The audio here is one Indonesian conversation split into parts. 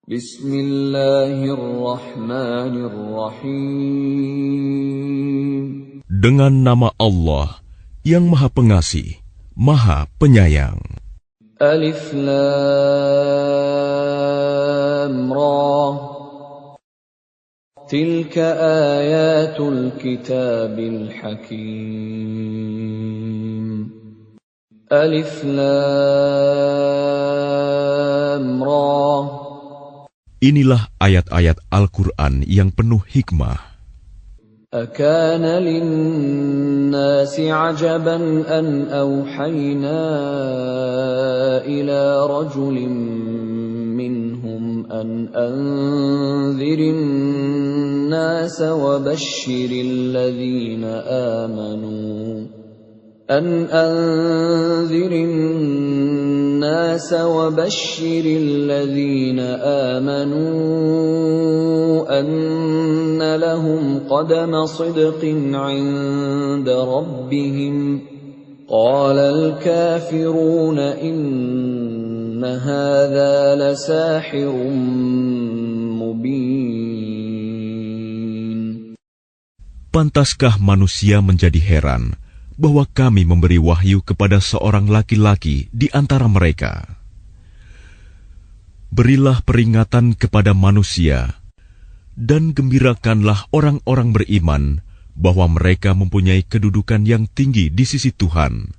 Bismillahirrahmanirrahim. Dengan nama Allah yang Maha Pengasih, Maha Penyayang. Alif Lam Ra. Tilka ayatul kitabil hakim. Alif Lam Ra. Inilah ayat-ayat Al-Quran yang penuh hikmah. أكان للناس عجبا أن أوحينا إلى رجل منهم أن أنذر الناس وبشر الذين آمنوا أن لهم قدم صدق عند ربهم قال الكافرون إن هذا لساحر مبين. Pantaskah manusia menjadi heran bahwa kami memberi wahyu kepada seorang laki-laki di antara mereka? Berilah peringatan kepada manusia, dan gembirakanlah orang-orang beriman bahwa mereka mempunyai kedudukan yang tinggi di sisi Tuhan.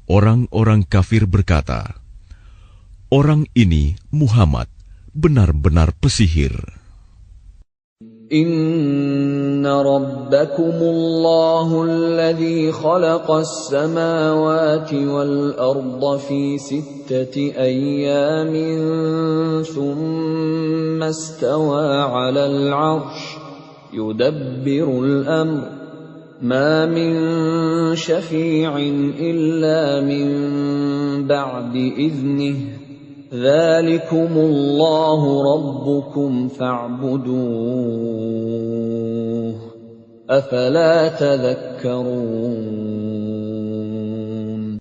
Orang-orang kafir berkata, "Orang ini, Muhammad, benar-benar pesihir." Inna rabbakumullahu alladhi khalaqas samawati wal arda fi sittati ayyamin thumma istawa 'alal 'arsh yudabbirul amr ma min syafi'in illa min ba'di idhnihi Dzalikumullahu rabbukum fa'buduh. Afala tadhakkarun.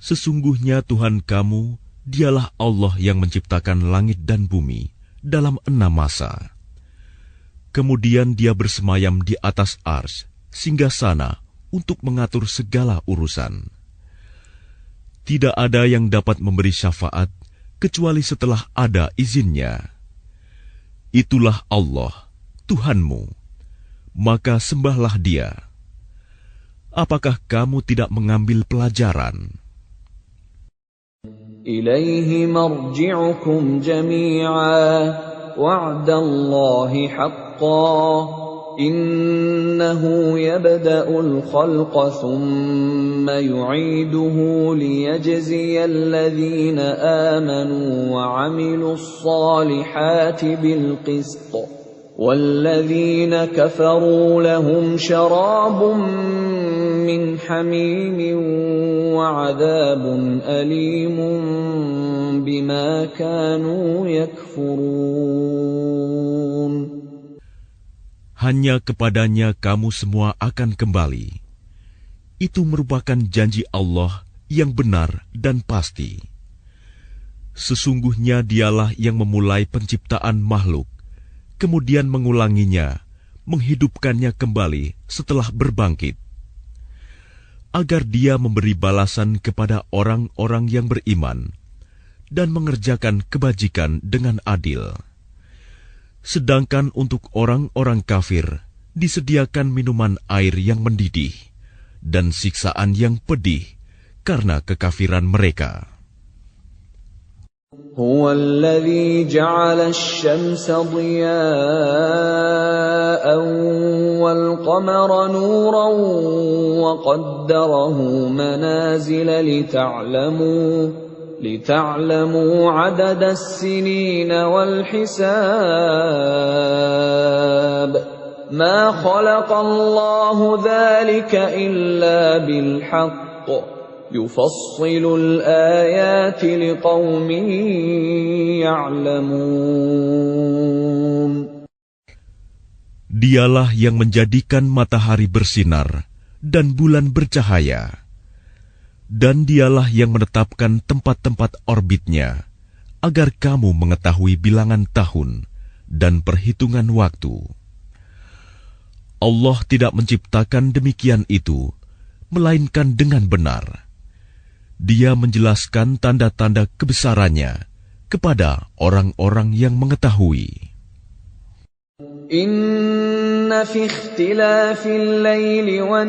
Sesungguhnya Tuhan kamu, dialah Allah yang menciptakan langit dan bumi dalam 6 masa. Kemudian dia bersemayam di atas arsy, singgasana untuk mengatur segala urusan. Tidak ada yang dapat memberi syafaat kecuali setelah ada izinnya. Itulah Allah, Tuhanmu, maka sembahlah Dia. Apakah kamu tidak mengambil pelajaran? Ilaihi marji'ukum jami'a wa'dallahi haqqan innahu yabda'ul khalqa thumma yu'iduhu liyajziyal ladhina amanu wa 'amilus salihati bil qist walladhina kafaru lahum syarabun min hamimin wa 'adhabun alimun bima kanu yakfurun. Hanya kepadanya kamu semua akan kembali. Itu merupakan janji Allah yang benar dan pasti. Sesungguhnya Dialah yang memulai penciptaan makhluk, kemudian mengulanginya, menghidupkannya kembali setelah berbangkit, agar Dia memberi balasan kepada orang-orang yang beriman dan mengerjakan kebajikan dengan adil. Sedangkan untuk orang-orang kafir disediakan minuman air yang mendidih dan siksaan yang pedih karena kekafiran mereka. Huwa alladhi ja'ala asy-syamsa diya'an wal qamara nuran wa qaddarahu manazila لتعلموا عدد السنين والحساب ما خلق الله ذلك إلا بالحق يفصل الآيات لقوم يعلمون. Dialah yang menjadikan matahari bersinar dan bulan bercahaya. Dan Dialah yang menetapkan tempat-tempat orbitnya agar kamu mengetahui bilangan tahun dan perhitungan waktu. Allah tidak menciptakan demikian itu, melainkan dengan benar. Dia menjelaskan tanda-tanda kebesarannya kepada orang-orang yang mengetahui. Inna fi ikhtilafil laili wan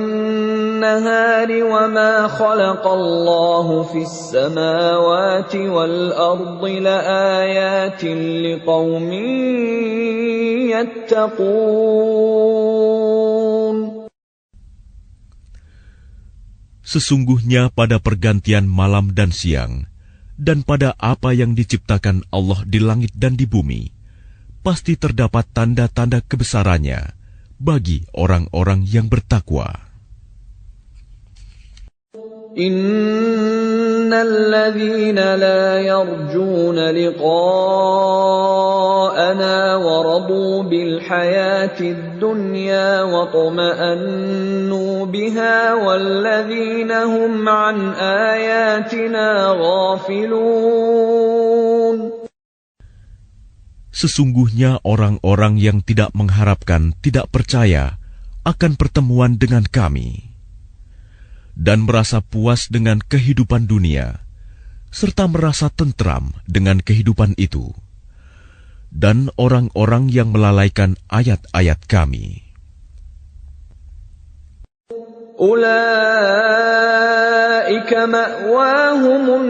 nahari wa ma khalaqallahu fis samawati wal ardi laayatin liqaumin yattaqun. Sesungguhnya pada pergantian malam dan siang, dan pada apa yang diciptakan Allah di langit dan di bumi, pasti terdapat tanda-tanda kebesarannya bagi orang-orang yang bertakwa. Innal ladzina la yarjuna liqa'ana wa radu bil hayatid dunya wa tuma'annu biha wal ladzina hum an ayatina ghafilun. Sesungguhnya orang-orang yang tidak mengharapkan, tidak percaya akan pertemuan dengan kami, dan merasa puas dengan kehidupan dunia, serta merasa tentram dengan kehidupan itu, dan orang-orang yang melalaikan ayat-ayat kami. Ulaika ma'wahumun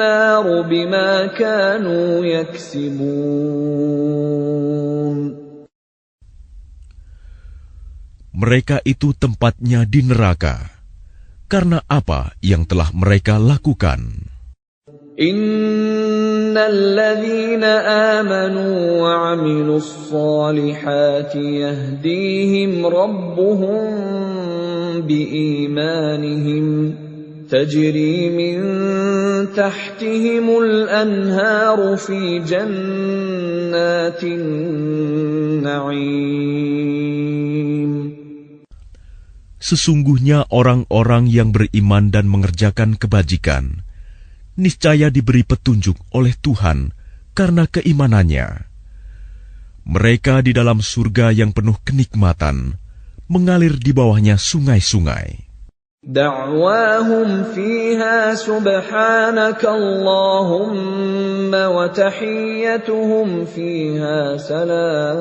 naru bima kanu yaksibun. Mereka itu tempatnya di neraka karena apa yang telah mereka lakukan. Innal ladzina amanu wa 'amilus shalihati yahdihim rabbuhum biimanihim tajri min tahtihimul anharu fi jannatin na'im. Sesungguhnya orang-orang yang beriman dan mengerjakan kebajikan, niscaya diberi petunjuk oleh Tuhan karena keimanannya. Mereka di dalam surga yang penuh kenikmatan, mengalir di bawahnya sungai-sungai. Da'wahum fiha subhanaka Allahumma wa tahiyyatuhum fiha salam.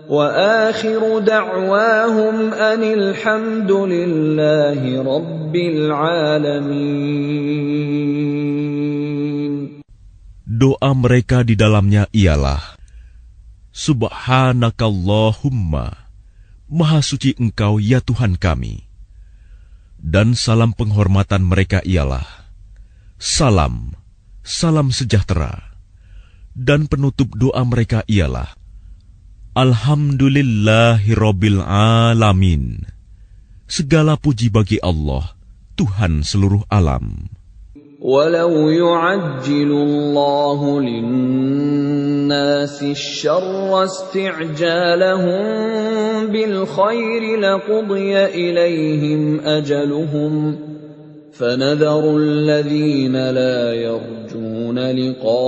Wa akhiru da'wahum anil hamdulillahi rabbil alamin. Doa mereka di dalamnya ialah Subhanakallahumma, Maha suci Engkau ya Tuhan kami. Dan salam penghormatan mereka ialah Salam, salam sejahtera. Dan penutup doa mereka ialah Alhamdulillahirabbil alamin. Segala puji bagi Allah, Tuhan seluruh alam. Walau yu'ajjilullahu lin-nasi asy-syarra isti'jalahum bil khairi laqudiya ilaihim ajaluhum fanadharu alladhina la yarjuna liqa'ana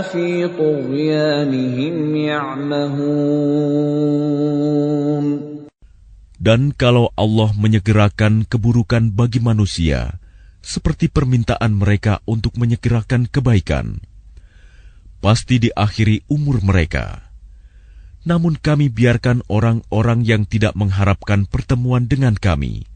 fi tughyanihim ya'mahun. Dan kalau Allah menyegerakan keburukan bagi manusia, seperti permintaan mereka untuk menyegerakan kebaikan, pasti diakhiri umur mereka. Namun kami biarkan orang-orang yang tidak mengharapkan pertemuan dengan kami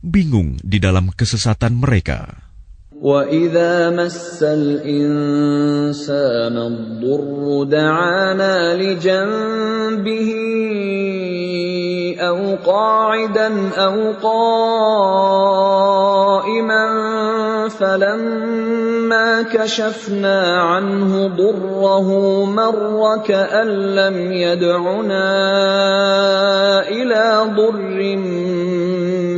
bingung di dalam kesesatan mereka. وَإِذَا مَسَّ الْإِنسَانَ الضُّرُّ دَعَانَا لِجَنبِهِ أَوْ قَاعِدًا أَوْ قَائِمًا فَلَمَّا كَشَفْنَا عَنْهُ ضُرَّهُ مَرَّ كَأَن لَّمْ يَدْعُنَا إِلَى ضُرٍّ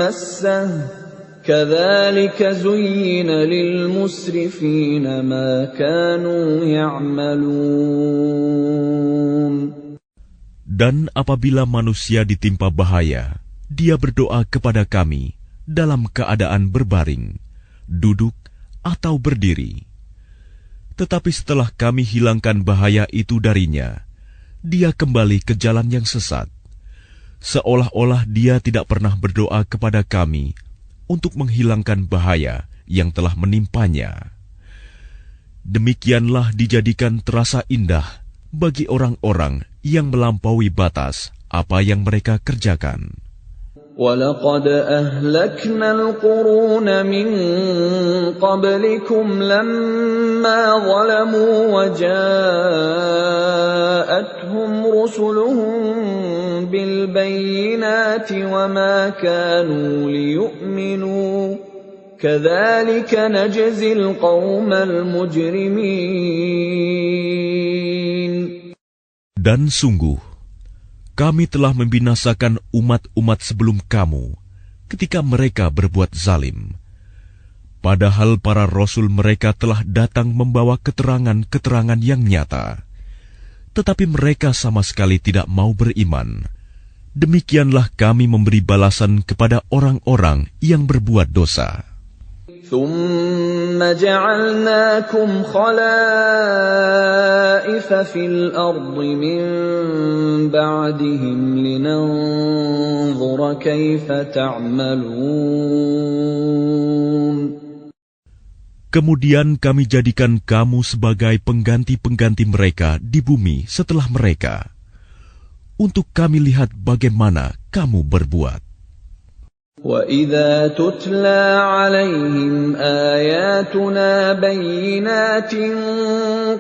مَّسَّهُ كَذَلِكَ زُيِّنَ لِلْمُسْرِفِينَ مَا كَانُوا يَعْمَلُونَ. Dan apabila manusia ditimpa bahaya, dia berdoa kepada kami dalam keadaan berbaring, duduk, atau berdiri. Tetapi setelah kami hilangkan bahaya itu darinya, dia kembali ke jalan yang sesat, seolah-olah dia tidak pernah berdoa kepada kami untuk menghilangkan bahaya yang telah menimpanya. Demikianlah dijadikan terasa indah bagi orang-orang yang melampaui batas apa yang mereka kerjakan. وَلَقَدْ أَهْلَكْنَا الْقُرُونَ مِنْ قَبْلِكُمْ لَمَّا ظَلَمُوا وَجَاءَتْهُمْ رُسُلُهُم بِالْبَيِّنَاتِ وَمَا كَانُوا لِيُؤْمِنُوا كَذَلِكَ نَجْزِي الْقَوْمَ الْمُجْرِمِينَ. Dan sungguh, kami telah membinasakan umat-umat sebelum kamu ketika mereka berbuat zalim. Padahal para rasul mereka telah datang membawa keterangan-keterangan yang nyata. Tetapi mereka sama sekali tidak mau beriman. Demikianlah kami memberi balasan kepada orang-orang yang berbuat dosa. ثُمَّ جَعَلْنَاكُمْ خَلَائِفَ فِي الْأَرْضِ مِنْ بَعْدِهِمْ لِنَنْظُرَ كَيْفَ تَعْمَلُونَ. Kemudian kami jadikan kamu sebagai pengganti-pengganti mereka di bumi setelah mereka, untuk kami lihat bagaimana kamu berbuat. وَإِذَا تُتْلَى عَلَيْهِمْ آيَاتُنَا بَيِّنَاتٍ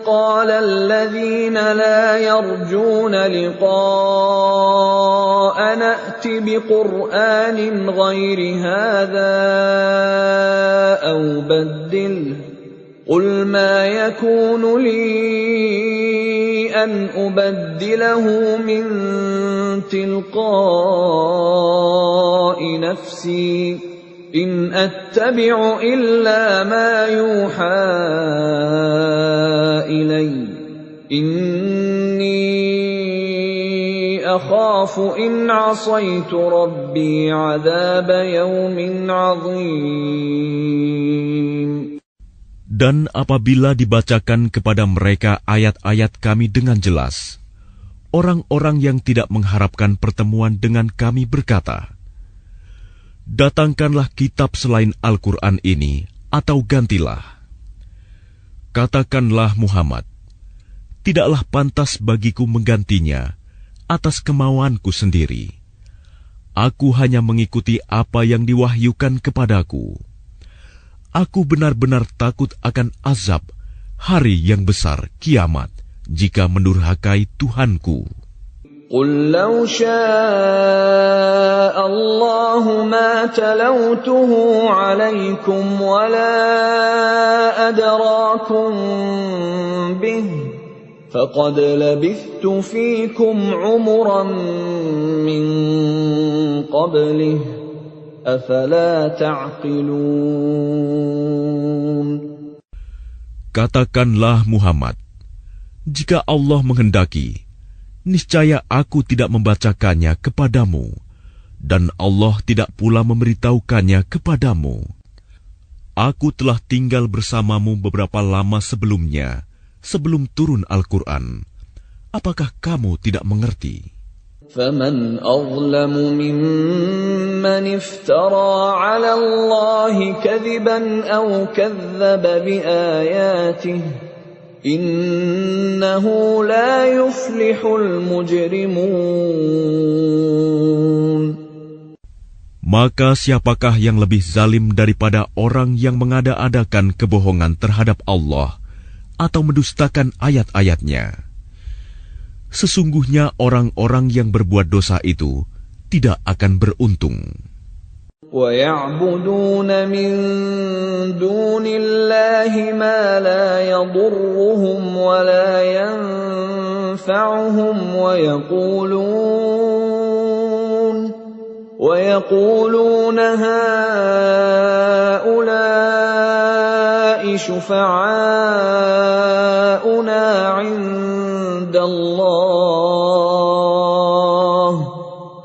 قَالَ الَّذِينَ لَا يَرْجُونَ لِقَاءَنَا ائْتِ بِقُرْآنٍ غَيْرِ هَذَا أَوْ بَدِّلْهُ قُلْ مَا يَكُونُ لِي أَنْ أُبَدِّلَهُ مِنْ تِلْقَاءِ نَفْسِي إِنْ أَتَّبِعُ إِلَّا مَا يُوحَى إِلَيَّ إِنِّي أَخَافُ إِنْ عَصَيْتُ رَبِّي عَذَابَ يَوْمٍ عَظِيمٍ. Dan apabila dibacakan kepada mereka ayat-ayat kami dengan jelas, orang-orang yang tidak mengharapkan pertemuan dengan kami berkata, "Datangkanlah kitab selain Al-Quran ini, atau gantilah." Katakanlah Muhammad, "Tidaklah pantas bagiku menggantinya atas kemauanku sendiri. Aku hanya mengikuti apa yang diwahyukan kepadaku. Aku benar-benar takut akan azab hari yang besar kiamat jika mendurhakai Tuhanku." قُلْ لَوْ شَاءَ اللَّهُ مَا تَلَوْتُهُ عَلَيْكُمْ وَلَا أَدْرَاكُمْ بِهِ فَقَدْ لَبِثْتُ فِيكُمْ عُمُرًا مِّن قَبْلِهِ أَفَلَا تَعْقِلُونَ. Katakanlah Muhammad, jika Allah menghendaki, niscaya aku tidak membacakannya kepadamu, dan Allah tidak pula memberitahukannya kepadamu. Aku telah tinggal bersamamu beberapa lama sebelumnya, sebelum turun Al-Quran. Apakah kamu tidak mengerti? فَمَنْ أَظْلَمُ مِمَّنِ افْتَرَى عَلَى اللَّهِ كَذِبًا أَوْ كَذَّبَ بِآيَاتِهِ إِنَّهُ لَا يُفْلِحُ الْمُجْرِمُونَ. Maka siapakah yang lebih zalim daripada orang yang mengada-adakan kebohongan terhadap Allah atau mendustakan ayat-ayatnya? Sesungguhnya orang-orang yang berbuat dosa itu tidak akan beruntung. وَيَعْبُدُونَ مِن دُونِ اللَّهِ مَا لَا يَضُرُّهُمْ وَلَا يَنفَعُهُمْ وَيَقُولُونَ هَؤُلَاءِ شُفَعَاؤُنَا عِندَ اللَّهِ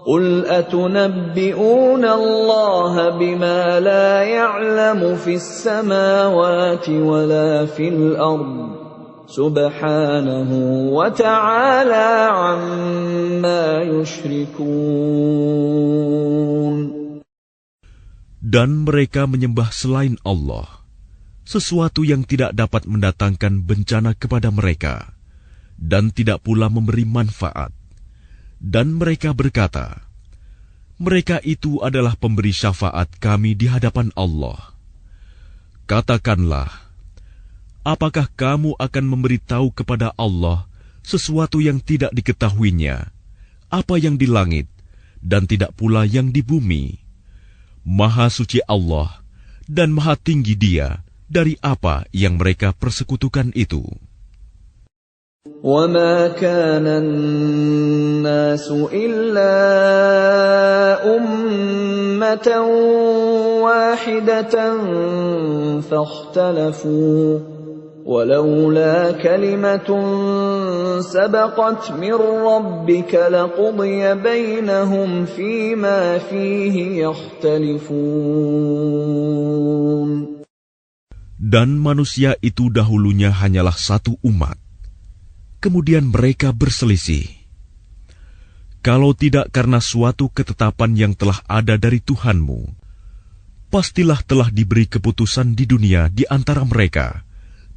قُلْ أتنبئون الله بما لا يعلم في السماوات ولا في الأرض سبحانه وتعالى عما يشركون. Dan mereka menyembah selain Allah, sesuatu yang tidak dapat mendatangkan bencana kepada mereka, dan tidak pula memberi manfaat. Dan mereka berkata, mereka itu adalah pemberi syafaat kami di hadapan Allah. Katakanlah, apakah kamu akan memberitahu kepada Allah sesuatu yang tidak diketahuinya, apa yang di langit, dan tidak pula yang di bumi? Maha suci Allah, dan maha tinggi Dia dari apa yang mereka persekutukan itu. وَمَا كَانَ النَّاسُ إِلَّا أُمَّةً وَاحِدَةً فَاخْتَلَفُوا وَلَوْلَا كَلِمَةٌ سَبَقَتْ مِنْ رَبِّكَ لَقُضِيَ بَيْنَهُمْ فِيمَا فِيهِ يَخْتَلِفُونَ. Dan manusia itu dahulunya hanyalah satu umat. Kemudian mereka berselisih. Kalau tidak karena suatu ketetapan yang telah ada dari Tuhanmu, pastilah telah diberi keputusan di dunia di antara mereka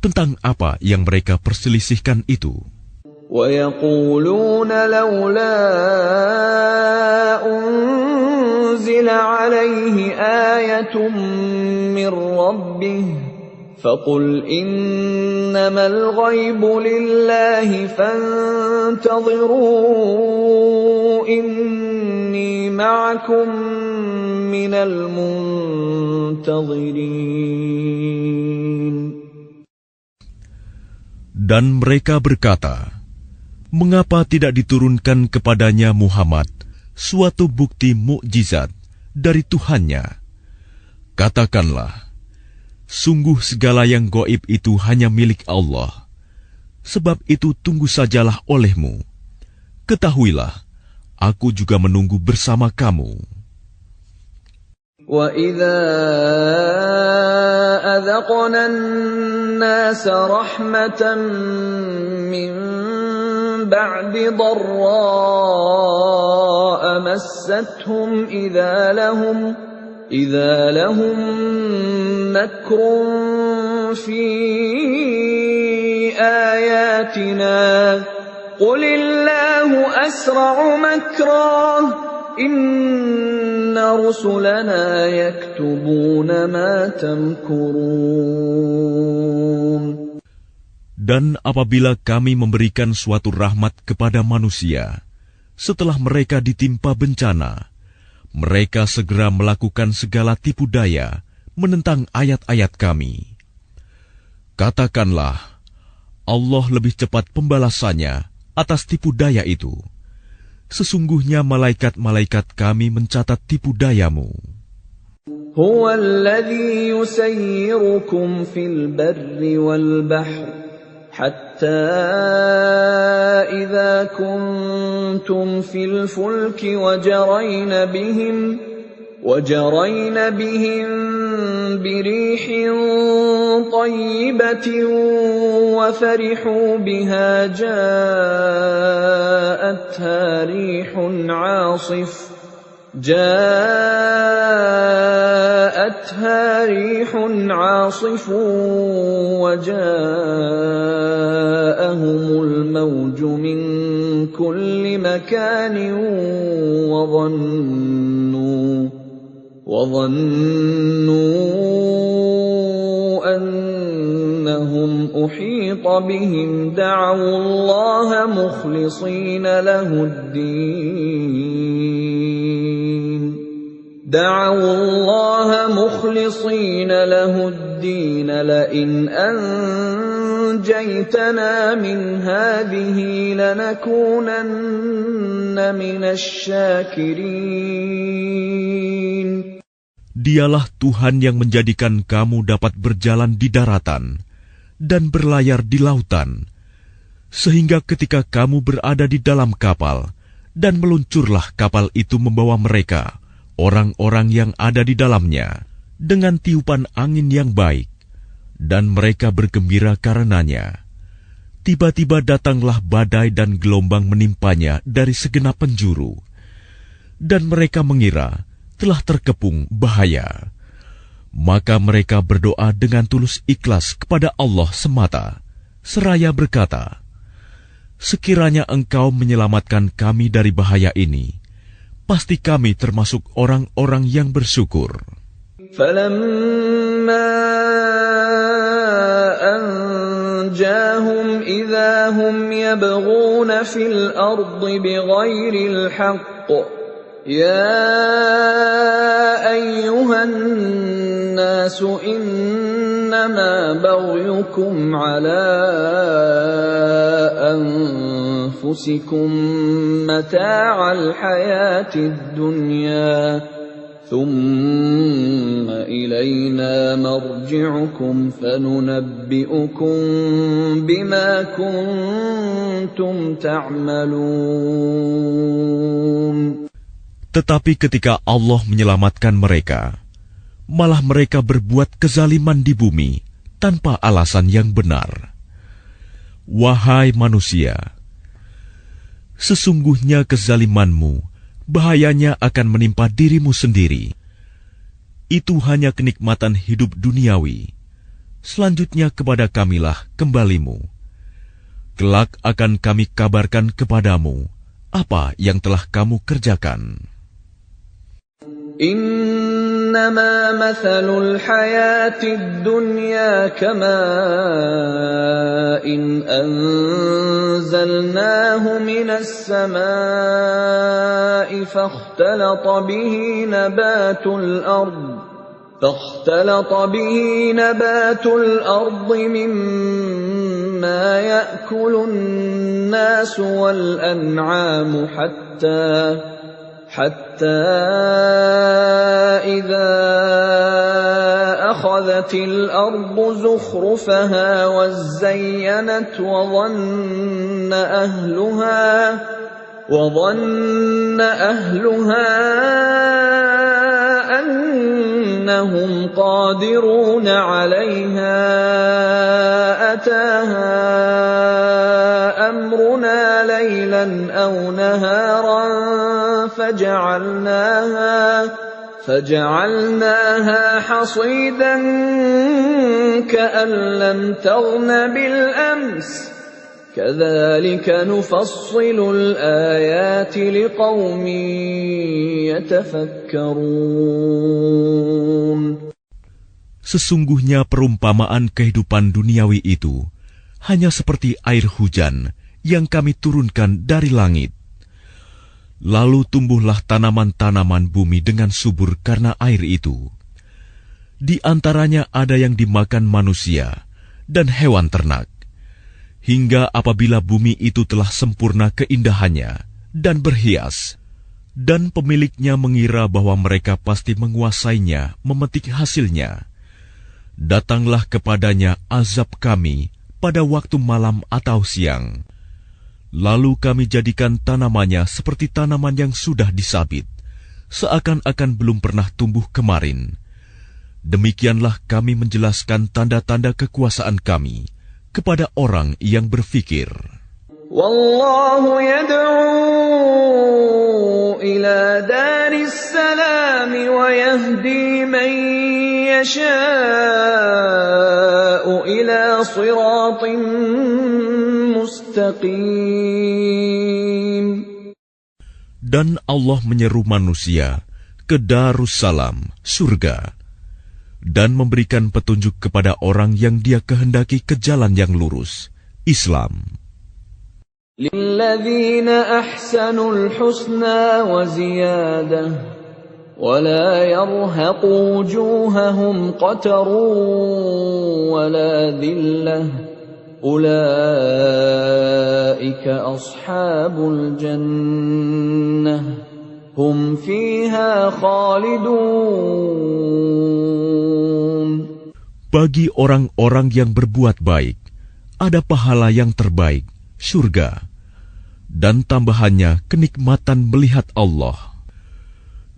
tentang apa yang mereka perselisihkan itu. وَيَقُولُونَ لَوْلَا أُنْزِلَ عَلَيْهِ آيَةٌ مِّن رَّبِّهِ فَقُلْ إِنَّمَا الْغَيْبُ لِلَّهِ فَانْتَظِرُوا إِنِّي مَعَكُمْ مِنَ الْمُنْتَظِرِينَ. Dan mereka berkata, mengapa tidak diturunkan kepadanya Muhammad suatu bukti mukjizat dari Tuhannya? Katakanlah, sungguh segala yang gaib itu hanya milik Allah. Sebab itu tunggu sajalah olehmu. Ketahuilah, aku juga menunggu bersama kamu. وَإِذَا أَذَقْنَا النَّاسَ رَحْمَةً مِّن بَعْدِ ضَرَّاءَ مَسَّتْهُمْ إِذَا لَهُمْ مَكْرٌ فِي آيَاتِنَا قُلِ اللَّهُ أَسْرَعُ مَكْرًا إِنَّ رُسُلَنَا يَكْتُبُونَ مَا تَمْكُرُونَ. Dan apabila kami memberikan suatu rahmat kepada manusia, setelah mereka ditimpa bencana, mereka segera melakukan segala tipu daya menentang ayat-ayat kami. Katakanlah, Allah lebih cepat pembalasannya atas tipu daya itu. Sesungguhnya malaikat-malaikat kami mencatat tipu dayamu. هُوَ الَّذِي يُسَيِّرُكُمْ فِي الْبَرِّ وَالْبَحْرِ حَتَّى إِذَا كُنْتُمْ فِي الْفُلْكِ وَجَرَيْنَ بِهِمْ بِرِيحٍ طَيِّبَةٍ وَفَرِحُوا بِهَا جَاءَتْهَا رِيحٌ عَاصِفٌ وَجَاءَهُمُ الْمَوْجُ مِنْ كُلِّ مَكَانٍ وَظَنُّوا أَنَّهُمْ أُحِيطَ بِهِمْ دَعَوُا اللَّهَ مُخْلِصِينَ لَهُ الدِّينَ لَئِنْ أَنْجَيْتَنَا مِنْ هَٰذِهِ لَنَكُونَنَّ مِنَ الشَّاكِرِينَ. Dialah Tuhan yang menjadikan kamu dapat berjalan di daratan dan berlayar di lautan, sehingga ketika kamu berada di dalam kapal dan meluncurlah kapal itu membawa mereka, orang-orang yang ada di dalamnya, dengan tiupan angin yang baik, dan mereka bergembira karenanya. Tiba-tiba datanglah badai dan gelombang menimpanya dari segenap penjuru, dan mereka mengira telah terkepung bahaya. Maka mereka berdoa dengan tulus ikhlas kepada Allah semata, seraya berkata, "Sekiranya Engkau menyelamatkan kami dari bahaya ini, pasti kami termasuk orang-orang yang bersyukur." فَلَمَّا أَنْجَاهُمْ إِذَا هُمْ يَبْغُونَ فِي الْأَرْضِ بِغَيْرِ الْحَقِّ يَا أَيُّهَا النَّاسُ إِنَّمَا بَغْيُكُمْ عَلَى أَنفُسِكُمْ مَتَاعَ الْحَيَاةِ الدُّنْيَا ثُمَّ إِلَيْنَا مَرْجِعُكُمْ فَنُنَبِّئُكُم بِمَا كُنتُمْ تَعْمَلُونَ. Tetapi ketika Allah menyelamatkan mereka, malah mereka berbuat kezaliman di bumi tanpa alasan yang benar. Wahai manusia, sesungguhnya kezalimanmu bahayanya akan menimpa dirimu sendiri. Itu hanya kenikmatan hidup duniawi. Selanjutnya kepada kamilah kembalimu. Kelak akan kami kabarkan kepadamu apa yang telah kamu kerjakan. إنما مثل الحياة الدنيا كماء أنزلناه من السماء فاختلط به نبات الأرض مما يأكل الناس والأنعام حتى إذا أخذت الأرض زخرفها وزينت وظن أهلها أنهم قادرون عليها أتاها أمرنا ليلا أو نهارا فجعلناها حصيدا كأن لم تغن بالأمس كذلك نفصل الآيات لقوم يتفكرون. Sesungguhnya perumpamaan kehidupan duniawi itu hanya seperti air hujan yang kami turunkan dari langit. Lalu tumbuhlah tanaman-tanaman bumi dengan subur karena air itu. Di antaranya ada yang dimakan manusia dan hewan ternak. Hingga apabila bumi itu telah sempurna keindahannya dan berhias, dan pemiliknya mengira bahwa mereka pasti menguasainya, memetik hasilnya, datanglah kepadanya azab kami pada waktu malam atau siang. Lalu kami jadikan tanamannya seperti tanaman yang sudah disabit, seakan-akan belum pernah tumbuh kemarin. Demikianlah kami menjelaskan tanda-tanda kekuasaan kami kepada orang yang berfikir. Wallahu yad'u ila daris salam wa yahdi man yasha'u ila siratin mustaqim. Dan Allah menyeru manusia ke Darussalam, surga, dan memberikan petunjuk kepada orang yang Dia kehendaki ke jalan yang lurus, Islam. Lilladzina ahsanul husna wa ziyadah wa la yarhaqu wujuhahum qatarun wa la dhillah ulaika ashabul jannah hum fiha khalidun. Bagi orang-orang yang berbuat baik, ada pahala yang terbaik, surga. dan tambahannya kenikmatan melihat Allah.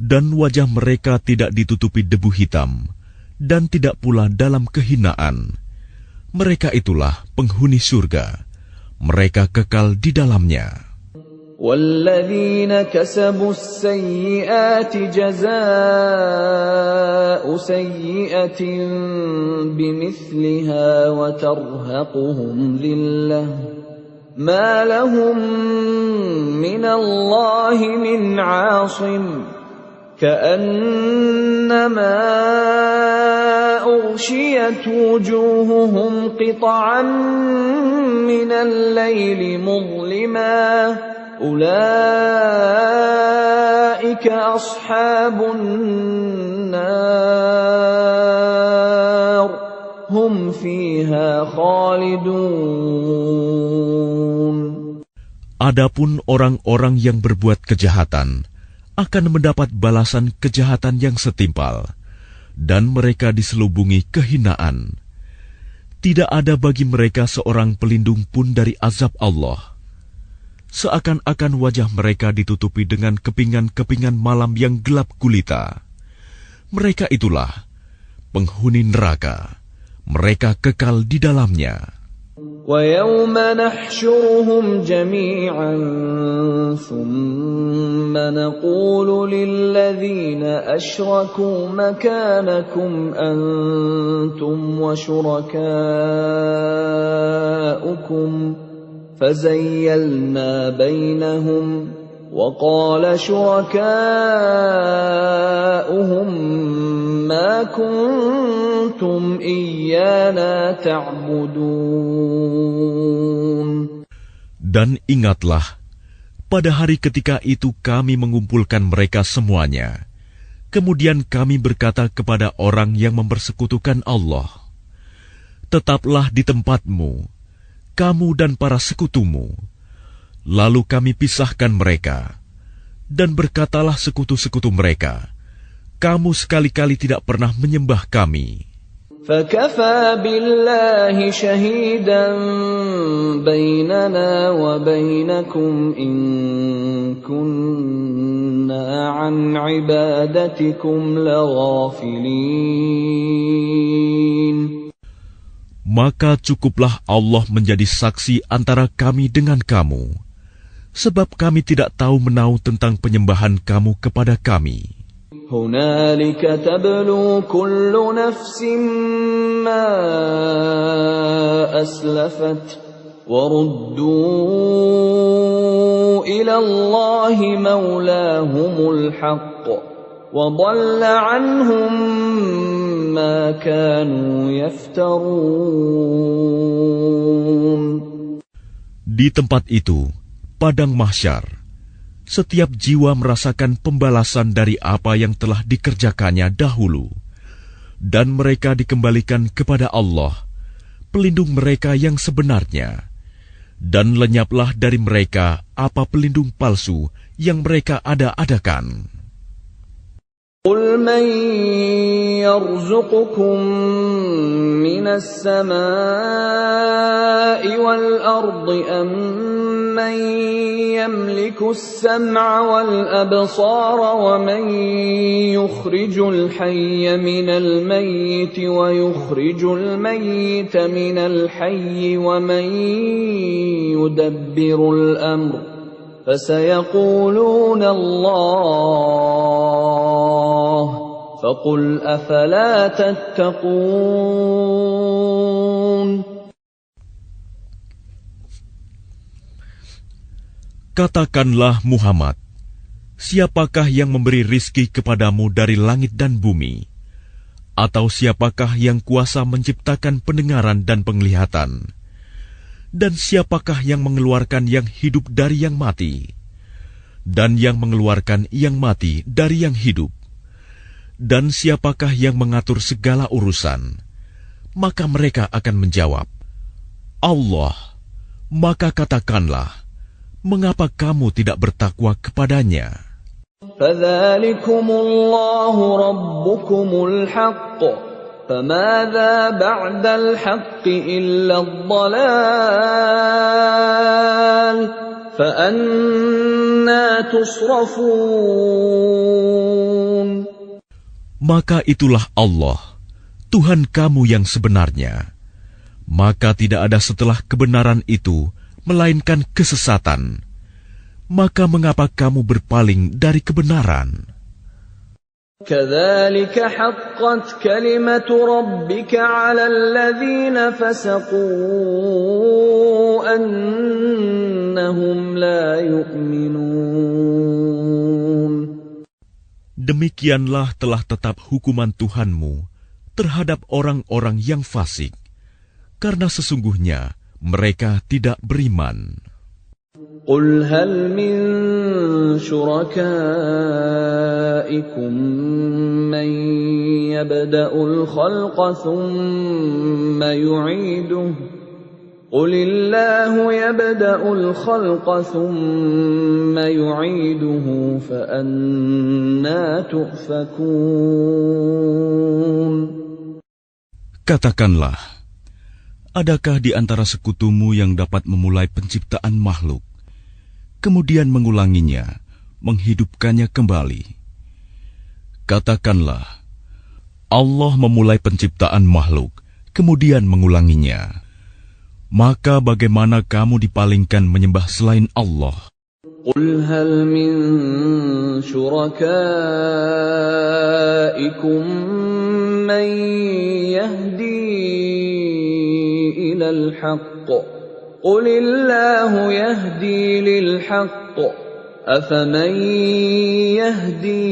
Dan wajah mereka tidak ditutupi debu hitam, dan tidak pula dalam kehinaan. Mereka itulah penghuni surga. Mereka kekal di dalamnya. وَالَّذِينَ كَسَبُوا السَّيِّئَاتِ جَزَاءُ سَيِّئَةٍ بِمِثْلِهَا وَتَرْهَقُهُمْ ذِلَّةٌ مَا لَهُم مِّنَ اللَّهِ مِنْ عَاصِمٍ كَأَنَّمَا أُغْشِيَتْ وُجُوهُهُمْ قِطَعًا مِّنَ اللَّيْلِ مُظْلِمًا أُولَئِكَ أَصْحَابُ النَّارِ هُمْ فِيهَا خَالِدُونَ. Adapun orang-orang yang berbuat kejahatan akan mendapat balasan kejahatan yang setimpal, dan mereka diselubungi kehinaan. Tidak ada bagi mereka seorang pelindung pun dari azab Allah. Seakan-akan wajah mereka ditutupi dengan kepingan-kepingan malam yang gelap gulita. Mereka itulah penghuni neraka. Mereka kekal di dalamnya. وَيَوْمَ نَحْشُرُهُمْ جَمِيعًا ثُمَّ نَقُولُ لِلَّذِينَ أَشْرَكُوا مَكَانَكُمْ أَنْتُمْ وَشُرَكَاؤُكُمْ فَزَيَّلْنَا بَيْنَهُمْ وَقَالَ شُرَكَاؤُهُمْ مَا كُنْتُمْ إِيَّانَا تَعْبُدُونَ. Dan ingatlah, pada hari ketika itu kami mengumpulkan mereka semuanya. Kemudian kami berkata kepada orang yang mempersekutukan Allah, tetaplah di tempatmu, kamu dan para sekutumu. Lalu kami pisahkan mereka, dan berkatalah sekutu-sekutu mereka, kamu sekali-kali tidak pernah menyembah kami. فَكَفَى بِاللَّهِ شَهِيدًا بَيْنَنَا وَبَيْنَكُمْ إِن كُنَّا عَنْ عِبَادَتِكُمْ لَغَافِلِينَ. Maka cukuplah Allah menjadi saksi antara kami dengan kamu, sebab kami tidak tahu menau tentang penyembahan kamu kepada kami. هُنَالِكَ تَبْلُو كُلُّ نَفْسٍ مَّا أَسْلَفَتْ وَرُدُّوا إِلَى اللَّهِ مَوْلَاهُمُ الْحَقِّ وَضَلَّ عَنْهُم مَّا كَانُوا يَفْتَرُونَ. Di tempat itu, padang mahsyar, setiap jiwa merasakan pembalasan dari apa yang telah dikerjakannya dahulu, dan mereka dikembalikan kepada Allah, pelindung mereka yang sebenarnya, dan lenyaplah dari mereka apa pelindung palsu yang mereka ada-adakan. قُلْ مَنْ يَرْزُقُكُمْ مِنَ السَّمَاءِ وَالْأَرْضِ أَمَّنْ يَمْلِكُ السَّمْعَ وَالْأَبْصَارَ وَمَنْ يُخْرِجُ الْحَيَّ مِنَ الْمَيِّتِ وَيُخْرِجُ الْمَيِّتَ مِنَ الْحَيِّ وَمَنْ يُدَبِّرُ الْأَمْرَ فَسَيَقُولُونَ اللَّهُ فَقُلْ أَفَلَا تَتَّقُونَ. Katakanlah Muhammad, siapakah yang memberi rizki kepadamu dari langit dan bumi? Atau siapakah yang kuasa menciptakan pendengaran dan penglihatan? Dan siapakah yang mengeluarkan yang hidup dari yang mati? Dan yang mengeluarkan yang mati dari yang hidup? Dan siapakah yang mengatur segala urusan? Maka mereka akan menjawab, Allah. Maka katakanlah, mengapa kamu tidak bertakwa kepadanya? فَذَلِكُمُ اللَّهُ رَبُّكُمُ الْحَقُّ فَمَاذَا بَعْدَ الْحَقِّ إِلَّا الضَّلَالُ فأنا تصرفون. Maka itulah Allah, Tuhan kamu yang sebenarnya. Maka tidak ada setelah kebenaran itu, melainkan kesesatan. Maka mengapa kamu berpaling dari kebenaran? كذلك حقت كلمة ربك على الذين فسقوا أنهم لا يؤمنون. Demikianlah telah tetap hukuman Tuhanmu terhadap orang-orang yang fasik, karena sesungguhnya mereka tidak beriman. قل هل من شركائكم من يبدأ الخلق ثم يعيده قل الله يبدأ الخلق ثم يعيده فأنى تؤفكون. Katakanlah, adakah di antara sekutumu yang dapat memulai penciptaan makhluk, kemudian mengulanginya, menghidupkannya kembali? Katakanlah, Allah memulai penciptaan makhluk, kemudian mengulanginya. Maka bagaimana kamu dipalingkan menyembah selain Allah? قل هل من شركائكم من يهدي إلى الحق قل الله يهدي للحق أفمن يهدي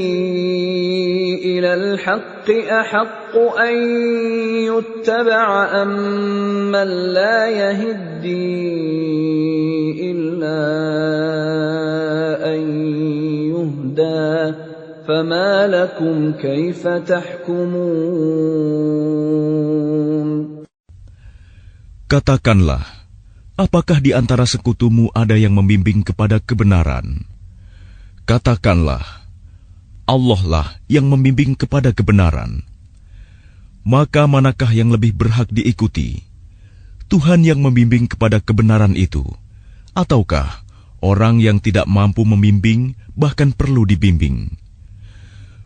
إلى الحق أحق أن يتبع أمن لا يهدي إلا أن يهدى فما لكم كيف تحكمون. Katakanlah, apakah di antara sekutumu ada yang membimbing kepada kebenaran? Katakanlah, Allah lah yang membimbing kepada kebenaran. Maka manakah yang lebih berhak diikuti? Tuhan yang membimbing kepada kebenaran itu, ataukah orang yang tidak mampu membimbing, bahkan perlu dibimbing?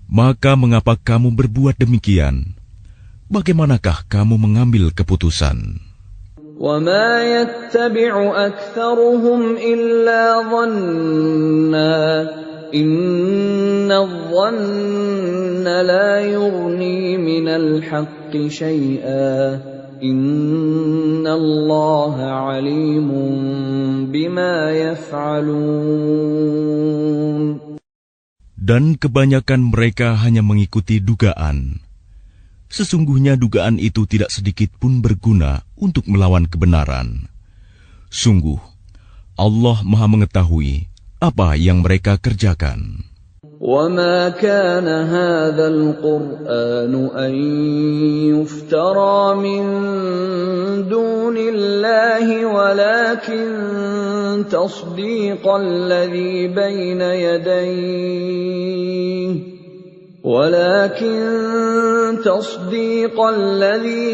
Maka mengapa kamu berbuat demikian? Bagaimanakah kamu mengambil keputusan? وَمَا يَتَّبِعُ أَكْثَرُهُمْ إِلَّا ظَنًّا إِنَّ الظَّنَّ لَا يُغْنِي مِنَ الْحَقِّ شَيْئًا إِنَّ اللَّهَ عَلِيمٌ بِمَا يَفْعَلُونَ. Dan kebanyakan mereka hanya mengikuti dugaan. Sesungguhnya dugaan itu tidak sedikit pun berguna untuk melawan kebenaran. Sungguh, Allah Maha mengetahui apa yang mereka kerjakan. وَمَا كَانَ هَذَا الْقُرْآنُ أَن يُفْتَرَى مِن دُونِ اللَّهِ وَلَكِن تَصْدِيقَ الَّذِي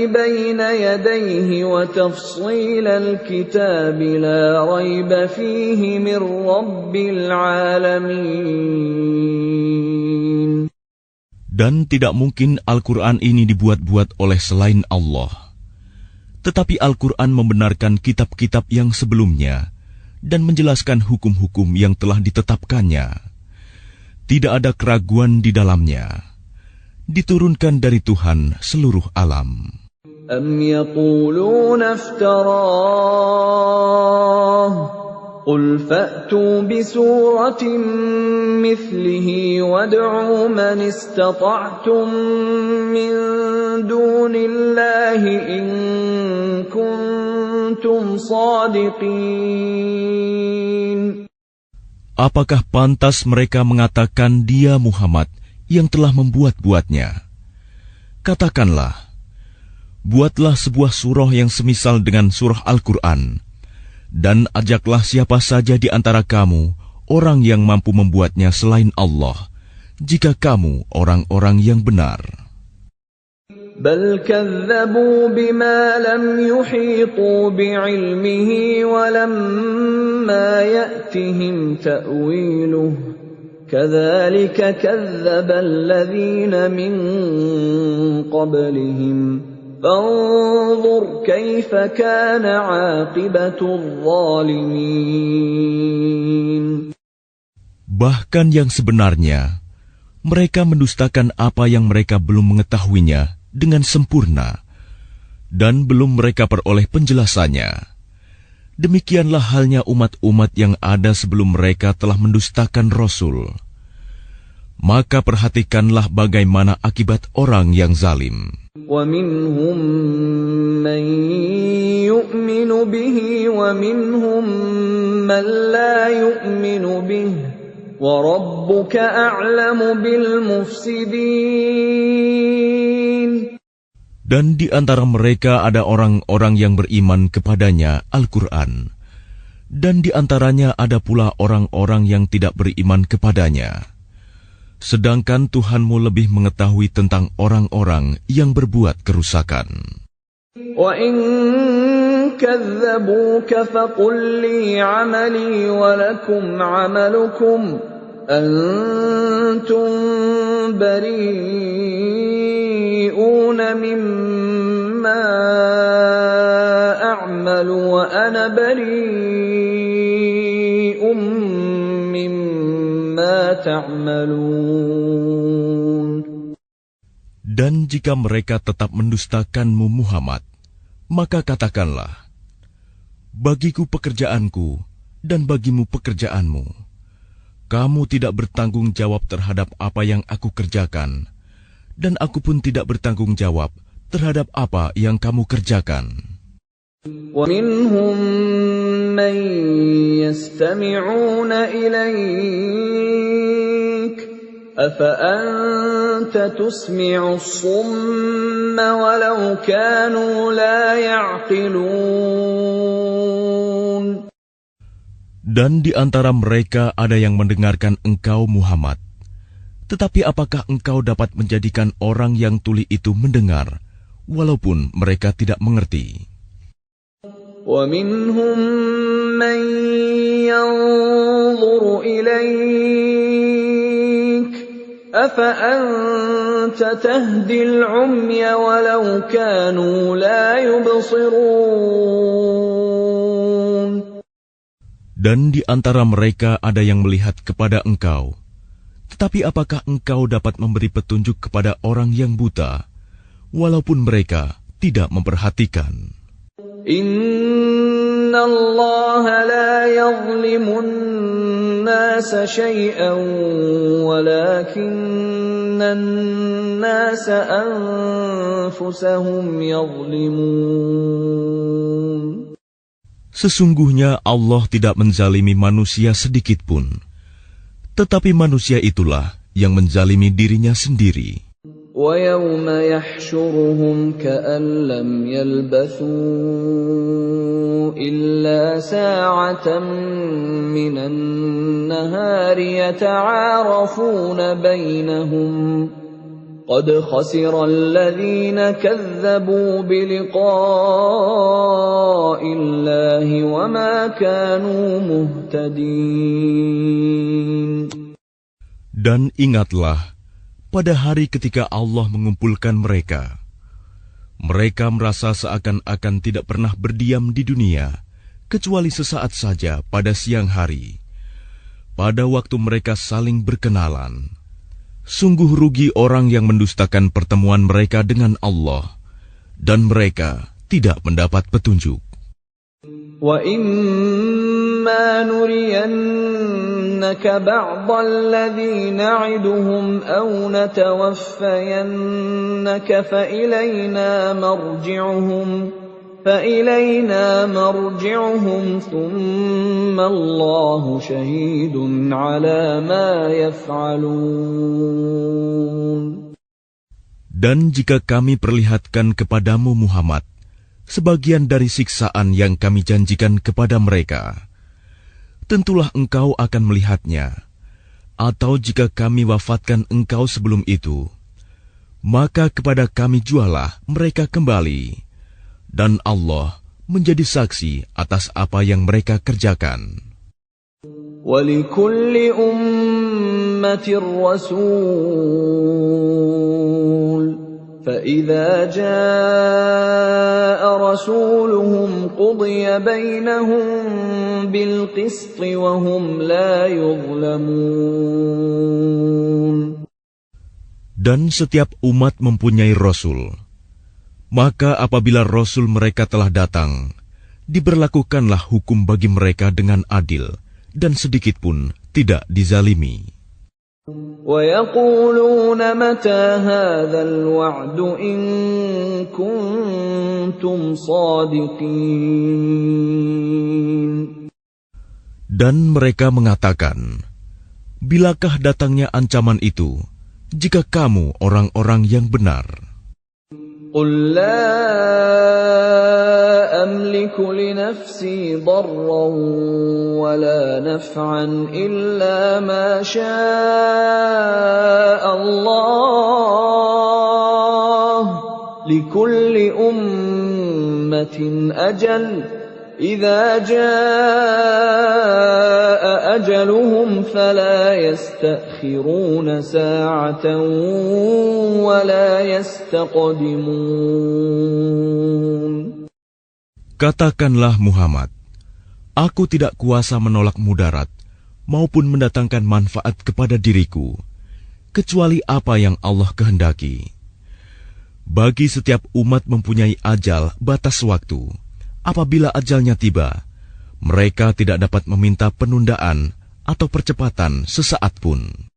بَيْنَ يَدَيْهِ وَتَفْصِيلَ الْكِتَابِ لَا رَيْبَ فِيهِ مِنْ رَبِّ الْعَالَمِينَ. Dan tidak mungkin Al-Quran ini dibuat-buat oleh selain Allah. Tetapi Al-Quran membenarkan kitab-kitab yang sebelumnya dan menjelaskan hukum-hukum yang telah ditetapkannya. Tidak ada keraguan di dalamnya. Diturunkan dari Tuhan seluruh alam. أَمْ يَقُولُونَ افْتَرَاهُ قُلْ فَأْتُوا بِسُورَةٍ مِثْلِهِ وَادْعُوا مَنِ اسْتَطَعْتُم مِّن دُونِ اللَّهِ إِن كُنتُمْ صَادِقِينَ. Apakah pantas mereka mengatakan dia Muhammad yang telah membuat-buatnya? Katakanlah, buatlah sebuah surah yang semisal dengan surah Al-Quran, dan ajaklah siapa saja di antara kamu, orang yang mampu membuatnya selain Allah, jika kamu orang-orang yang benar. بل كذبوا بما لم يحيطوا بعلمه ولما يأتهم تأويله كذلك كذب الذين من قبلهم فانظر كيف كان عاقبة الظالمين. Bahkan yang sebenarnya, mereka mendustakan apa yang mereka belum mengetahuinya dengan sempurna, dan belum mereka peroleh penjelasannya. Demikianlah halnya umat-umat yang ada sebelum mereka telah mendustakan Rasul. Maka perhatikanlah bagaimana akibat orang yang zalim. وَمِنْهُمْ مَنْ يُؤْمِنُ بِهِ وَمِنْهُمْ مَنْ لَا يُؤْمِنُ بِهِ وَرَبُّكَ أَعْلَمُ بِالْمُفْسِدِينَ. Dan di antara mereka ada orang-orang yang beriman kepadanya Al-Quran, dan di antaranya ada pula orang-orang yang tidak beriman kepadanya. Sedangkan Tuhanmu lebih mengetahui tentang orang-orang yang berbuat kerusakan. وَإِن كَذَّبُوكَ فَقُل لِّي عَمَلِي وَلَكُمْ عَمَلُكُمْ أَنتُم بَرِيئُونَ مِمَّا أَعْمَلُ وَأَنَا بَرِيءٌ مِّمَّا تَعْمَلُونَ. Dan jika mereka tetap mendustakanmu Muhammad, maka katakanlah, bagiku pekerjaanku dan bagimu pekerjaanmu. Kamu tidak bertanggung jawab terhadap apa yang aku kerjakan, dan aku pun tidak bertanggung jawab terhadap apa yang kamu kerjakan. وَمِنْهُمْ مَنْ يَسْتَمِعُونَ إِلَيْكَ أَفَأَنْتَ تُسْمِعُ الصُّمَّ وَلَوْ كَانُوا لَا يَعْقِلُونَ. Dan di antara mereka ada yang mendengarkan engkau Muhammad. Tetapi apakah engkau dapat menjadikan orang yang tuli itu mendengar, walaupun mereka tidak mengerti? وَمِنْهُمْ مَنْ يَنْظُرُ إِلَيْكَ أَفَأَنْتَ تَهْدِي الْعُمْيَ وَلَوْ كَانُوا لَا يُبْصِرُونَ. Dan di antara mereka ada yang melihat kepada engkau. Tetapi apakah engkau dapat memberi petunjuk kepada orang yang buta, walaupun mereka tidak memperhatikan? Inna Allah la yazlimun nasa shay'an walakinna an-nasa anfusahum yazlimun. Sesungguhnya Allah tidak menzalimi manusia sedikit pun, tetapi manusia itulah yang menzalimi dirinya sendiri. وَيَوْمَ يَحْشُرُهُمْ كَأَن لَّمْ يَلْبَثُوا إِلَّا سَاعَةً مِّنَ النَّهَارِ يَتَعَارَفُونَ بَيْنَهُمْ قَدْ خَسِرَ الَّذِينَ كَذَّبُوا بِلِقَاءِ اللَّهِ وَمَا كَانُوا مُهْتَدِينَ. Dan ingatlah, pada hari ketika Allah mengumpulkan mereka, mereka merasa seakan-akan tidak pernah berdiam di dunia, kecuali sesaat saja pada siang hari. Pada waktu mereka saling berkenalan, sungguh rugi orang yang mendustakan pertemuan mereka dengan Allah, dan mereka tidak mendapat petunjuk. وَإِمَّا نُرِيَنَّكَ بَعْضَ الَّذِي نَعِدُهُمْ أَوْ نَتَوَفَّيَنَّكَ فَإِلَيْنَا مَرْجِعُهُمْ ثُمَّ اللَّهُ شَهِيدٌ عَلَى مَا يَفْعَلُونَ. Dan jika kami perlihatkan kepadamu Muhammad sebagian dari siksaan yang kami janjikan kepada mereka, tentulah engkau akan melihatnya. Atau jika kami wafatkan engkau sebelum itu, maka kepada kami jualah mereka kembali, dan Allah menjadi saksi atas apa yang mereka kerjakan. وَلِكُلِّ أُمَّةٍ رَّسُولٌ فَإِذَا جَاءَ رَسُولُهُمْ قُضِيَ بَيْنَهُم بِالْقِسْطِ وَهُمْ لَا يُظْلَمُونَ. Dan setiap umat mempunyai Rasul. Maka apabila Rasul mereka telah datang, diberlakukanlah hukum bagi mereka dengan adil, dan sedikitpun tidak dizalimi. وَيَقُولُونَ مَتَى هَذَا الْوَعْدُ إِن كُنتُمْ صَادِقِينَ. Dan mereka mengatakan, bilakah datangnya ancaman itu, jika kamu orang-orang yang benar? قُل لَّا أَمْلِكُ لِنَفْسِي ضَرًّا وَلَا نَفْعًا إِلَّا مَا شَاءَ اللَّهُ ۗ لِكُلِّ أُمَّةٍ أَجَلٌ ۖ إِذَا جَاءَ أَجَلُهُمْ فَلَا يَسْتَأْخِرُونَ سَاعَةً وَلَا يَسْتَقْدِمُونَ. Katakanlah Muhammad, aku tidak kuasa menolak mudarat maupun mendatangkan manfaat kepada diriku, kecuali apa yang Allah kehendaki. Bagi setiap umat mempunyai ajal batas waktu. Apabila ajalnya tiba, mereka tidak dapat meminta penundaan atau percepatan sesaat pun.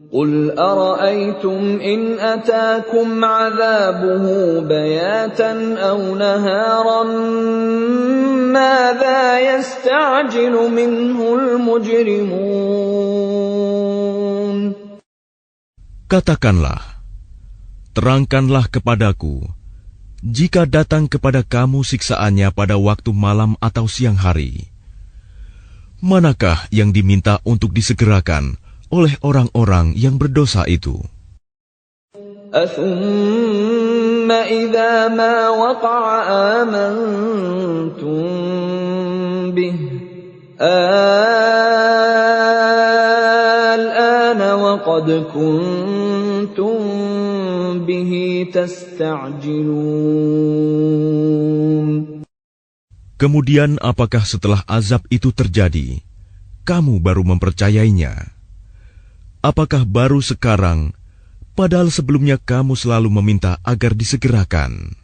قُلْ أَرَأَيْتُمْ إِنْ أَتَاكُمْ عَذَابُهُ بَيَاتًا أَوْ نَهَارًا مَاذَا يَسْتَعْجِلُ مِنْهُ الْمُجْرِمُونَ. Katakanlah, terangkanlah kepadaku, jika datang kepada kamu siksaannya pada waktu malam atau siang hari, manakah yang diminta untuk disegerakan oleh orang-orang yang berdosa itu? أَثُمَّ إِذَا مَا وَقَعَ آمَنْتُمْ بِهِ الْآنَ وَقَدْ كُنْتُمْ بِهِ تَسْتَعْجِلُونَ. Kemudian apakah setelah azab itu terjadi, kamu baru mempercayainya? Apakah baru sekarang, padahal sebelumnya kamu selalu meminta agar disegerakan?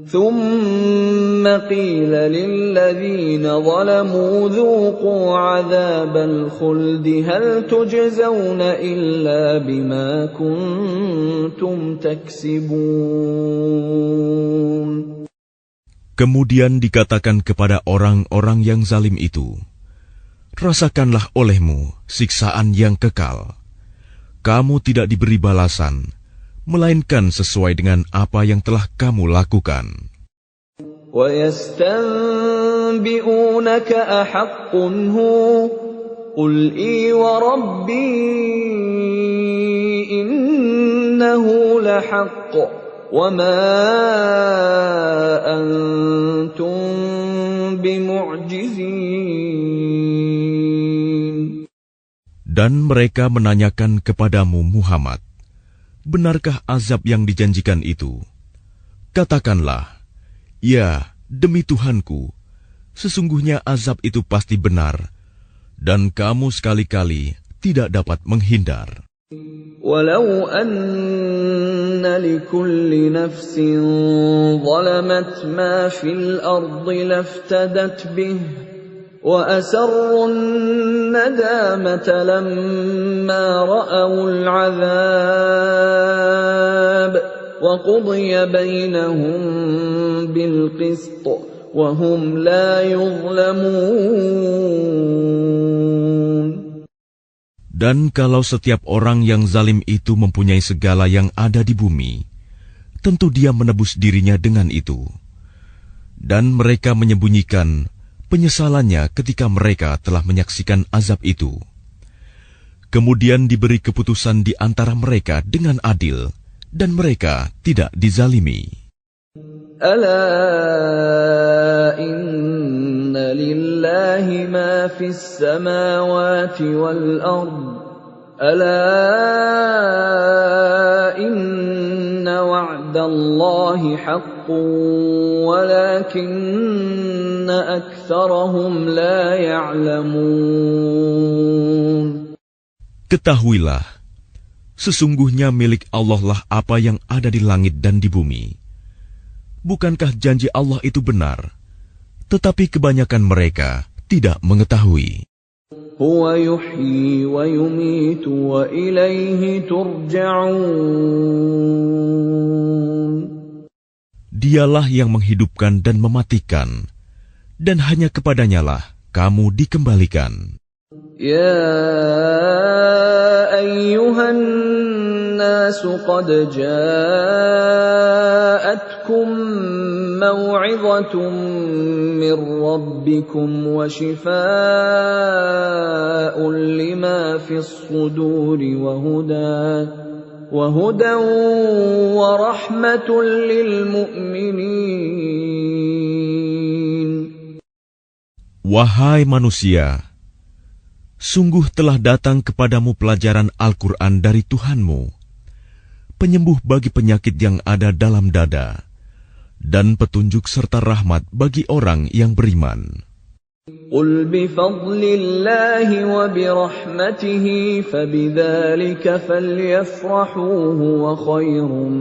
ثُمَّ قِيلَ لِلَّذِينَ ظَلَمُوا ذُوقُوا عَذَابَ الْخُلْدِ هَلْ تُجْزَوْنَ إِلَّا بِمَا كُنتُمْ تَكْسِبُونَ. Kemudian dikatakan kepada orang-orang yang zalim itu, rasakanlah olehmu siksaan yang kekal. Kamu tidak diberi balasan, melainkan sesuai dengan apa yang telah kamu lakukan. وَيَسْتَنبِئُونَكَ أَحَقٌّ هُوَ قُلْ إِي وَرَبِّي إِنَّهُ لَحَقٌّ وَمَا أَنْتُمْ بِمُعْجِزِينَ. Dan mereka menanyakan kepadamu Muhammad, benarkah azab yang dijanjikan itu? Katakanlah, ya, demi Tuhanku, sesungguhnya azab itu pasti benar, dan kamu sekali-kali tidak dapat menghindar. وَلَوْ أَنَّ لِكُلِّ نَفْسٍ ظَلَمَتْ مَا فِي الْأَرْضِ لَافْتَدَتْ بِهِ وَأَسَرُّوا النَّدَامَةَ لَمَّا رَأَوُا الْعَذَابَ وَقُضِيَ بَيْنَهُم بِالْقِسْطِ وَهُمْ لَا يُظْلَمُونَ. Dan kalau setiap orang yang zalim itu mempunyai segala yang ada di bumi, tentu dia menebus dirinya dengan itu. Dan mereka menyembunyikan penyesalannya ketika mereka telah menyaksikan azab itu. Kemudian diberi keputusan di antara mereka dengan adil, dan mereka tidak dizalimi. ألا إن لله ما في السماوات والأرض ألا إن وعد الله حق ولكن أكثرهم لا يعلمون. Ketahuilah, sesungguhnya milik Allah lah apa yang ada di langit dan di bumi. Bukankah janji Allah itu benar? Tetapi kebanyakan mereka tidak mengetahui. Huwa yuhyi wa yumitu wa ilaihi turja'un. Dialah yang menghidupkan dan mematikan, dan hanya kepadanyalah kamu dikembalikan. Ya ayyuhan nasu qad ja'atkum maw'izatun min rabbikum wa shifaa'un lima fis suduri wa hudan wa rahmatun lil mu'minin. Wahai manusia, sungguh telah datang kepadamu pelajaran Al-Quran dari Tuhanmu, penyembuh bagi penyakit yang ada dalam dada, dan petunjuk serta rahmat bagi orang yang beriman. Qul bifadlillahi wa birahmatihi fabidzalika falyafrahu huwa khairum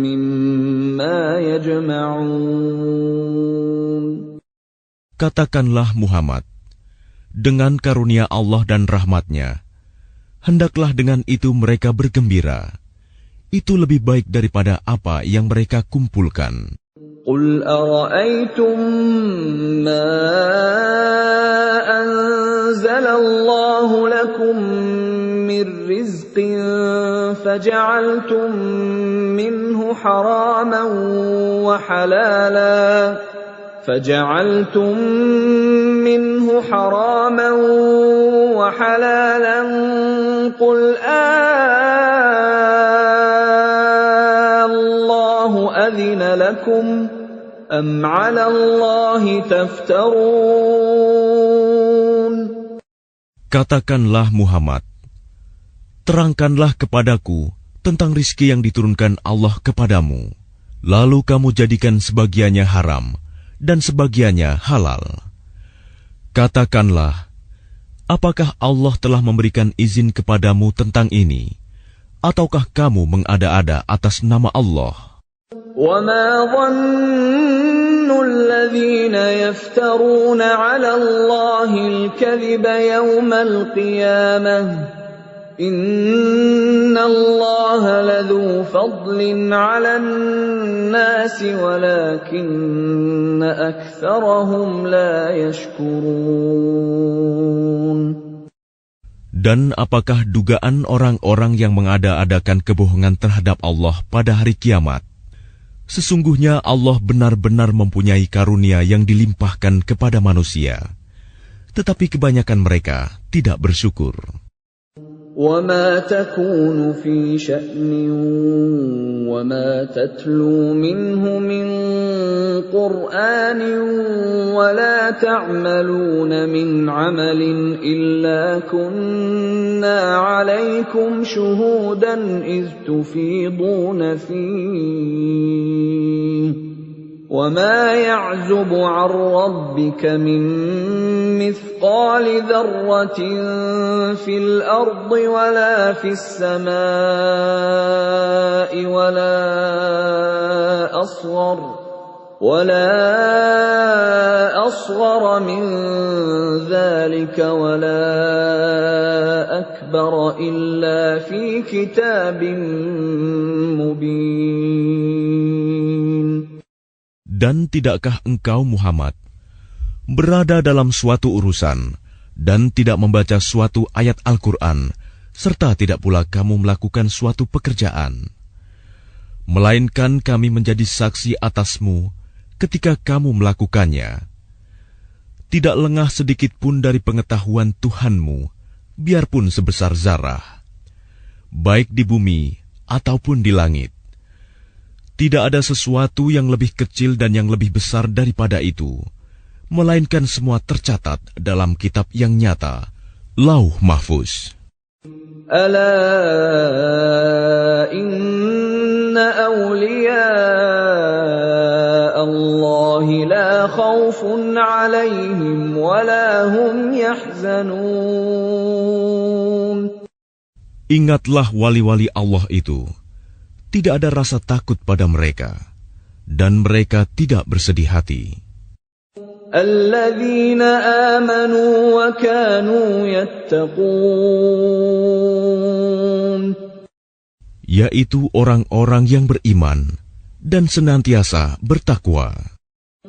mimma yajma'un. Katakanlah Muhammad, dengan karunia Allah dan rahmat-Nya, hendaklah dengan itu mereka bergembira. Itu lebih baik daripada apa yang mereka kumpulkan. Qul ara'aytum ma anzalallahu lakum min rizqin faja'altum minhu haraman wa halalan فجعلتم منه حراما وحلالا قل الله أذن لكم أم على الله تفترون. Katakanlah Muhammad, terangkanlah kepadaku tentang rizki yang diturunkan Allah kepadamu, lalu kamu jadikan sebagiannya haram dan sebagiannya halal. Katakanlah, apakah Allah telah memberikan izin kepadamu tentang ini, ataukah kamu mengada-ada atas nama Allah? وَمَا ظَنُّ الَّذِينَ يَفْتَرُونَ عَلَى اللَّهِ الْكَذِبَ يَوْمَ الْقِيَامَةِ إِنَّ اللَّهَ لَذُو فَضْلٍ عَلَى النَّاسِ وَلَكِنَّ أَكْثَرَهُمْ لَا يَشْكُرُونَ. Dan apakah dugaan orang-orang yang mengada-adakan kebohongan terhadap Allah pada hari kiamat? Sesungguhnya Allah benar-benar mempunyai karunia yang dilimpahkan kepada manusia, tetapi kebanyakan mereka tidak bersyukur. وَمَا تَكُونُ فِي شَأْنٍ وَمَا تَتْلُو مِنْهُ مِنْ قُرْآنٍ وَلَا تَعْمَلُونَ مِنْ عَمَلٍ إِلَّا كُنَّا عَلَيْكُمْ شُهُودًا إِذْ تُفِيضُونَ فِيهِ وَمَا يَعْزُبُ عَنْ رَبِّكَ مِنْ مِثْقَالِ ذَرَّةٍ فِي الْأَرْضِ وَلَا فِي السَّمَاءِ وَلَا أَصْغَرَ مِنْ ذَلِكَ وَلَا أَكْبَرَ إِلَّا فِي كِتَابٍ مُبِينٍ. Dan tidakkah engkau Muhammad berada dalam suatu urusan dan tidak membaca suatu ayat Al-Quran, serta tidak pula kamu melakukan suatu pekerjaan, melainkan kami menjadi saksi atasmu ketika kamu melakukannya. Tidak lengah sedikit pun dari pengetahuan Tuhanmu, biarpun sebesar zarah, baik di bumi ataupun di langit. Tidak ada sesuatu yang lebih kecil dan yang lebih besar daripada itu, melainkan semua tercatat dalam kitab yang nyata, Lauh Mahfuz. Ala inna awliya Allah la khawfun alaihim wa la hum yahzanun. Ingatlah wali-wali Allah itu. Tidak ada rasa takut pada mereka, dan mereka tidak bersedih hati. Alladzina amanu wa kanu yattaqun. Yaitu orang-orang yang beriman dan senantiasa bertakwa.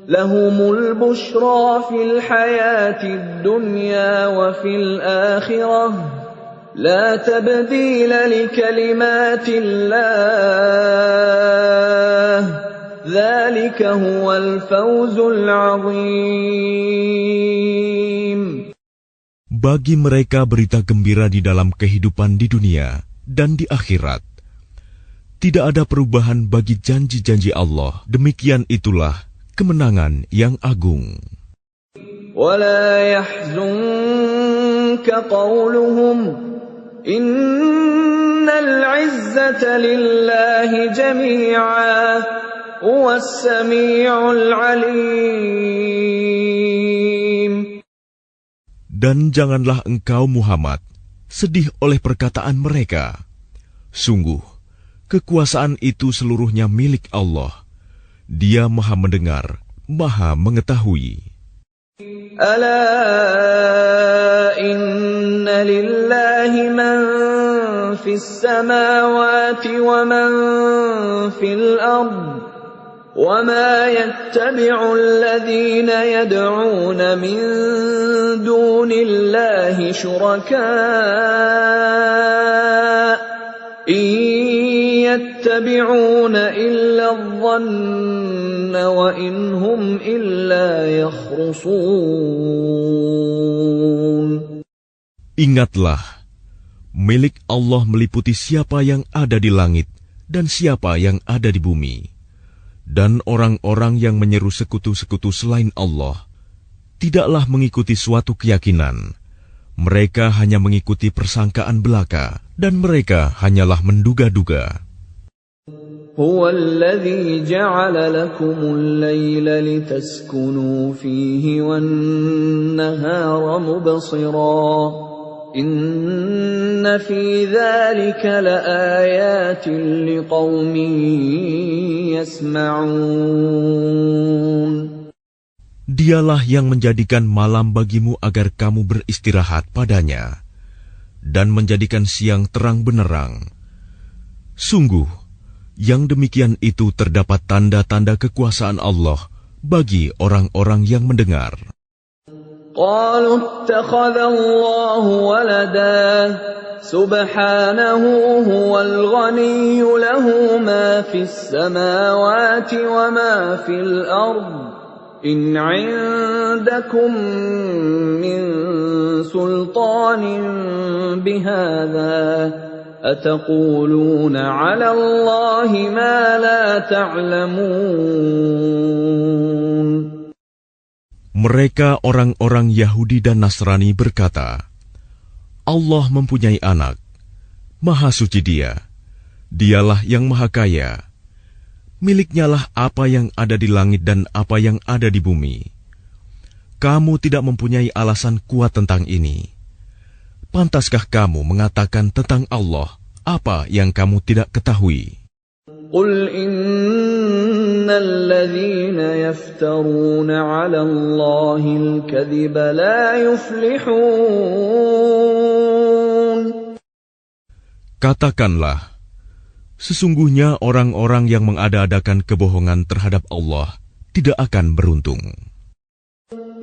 Lahumul bushra fil hayatid dunya wa fil akhirah. لا تبديل لكلمات الله ذلك هو الفوز العظيم. Bagi mereka berita gembira di dalam kehidupan di dunia dan di akhirat. Tidak ada perubahan bagi janji-janji Allah. Demikian itulah kemenangan yang agung. ولا يحزنك قولهم Innal izzata lillahi jami'a huwas sami'ul 'alim. Dan janganlah engkau Muhammad sedih oleh perkataan mereka. Sungguh, kekuasaan itu seluruhnya milik Allah. Dia Maha mendengar, Maha mengetahui. Ala inna lillahi man fis samawati wa man fil ard wa ma yattabi'u alladhina yad'una min dunillahi shuraka يتبعون إلا الظن وإن هم إلا يخرصون. Ingatlah, milik Allah meliputi siapa yang ada di langit dan siapa yang ada di bumi. Dan orang-orang yang menyeru sekutu-sekutu selain Allah tidaklah mengikuti suatu keyakinan. Mereka hanya mengikuti persangkaan belaka, dan mereka hanyalah menduga-duga. Huwa alladhi ja'ala lakumul layla litaskunu fihi wan nahara mubsira. Inna fi dhalika laayatin liqaumin yasma'un. Dialah yang menjadikan malam bagimu agar kamu beristirahat padanya, dan menjadikan siang terang benerang. Sungguh, yang demikian itu terdapat tanda-tanda kekuasaan Allah bagi orang-orang yang mendengar. Qalu ittakhadha Allahu walada subhanahu huwal ghaniyyu lahu ma fis samawati wa ma fil ardh. In 'indakum min sultanin bihadza ataquluna 'ala Allahi ma la ta'lamun. Mereka orang-orang Yahudi dan Nasrani berkata, Allah mempunyai anak, Maha Suci Dia, Dialah yang Maha Kaya. Miliknyalah apa yang ada di langit dan apa yang ada di bumi. Kamu tidak mempunyai alasan kuat tentang ini. Pantaskah kamu mengatakan tentang Allah apa yang kamu tidak ketahui? Qul innal ladzina yaftaruna 'ala Allahil kadhiba la yuflihun. Katakanlah, sesungguhnya orang-orang yang mengada-adakan kebohongan terhadap Allah tidak akan beruntung.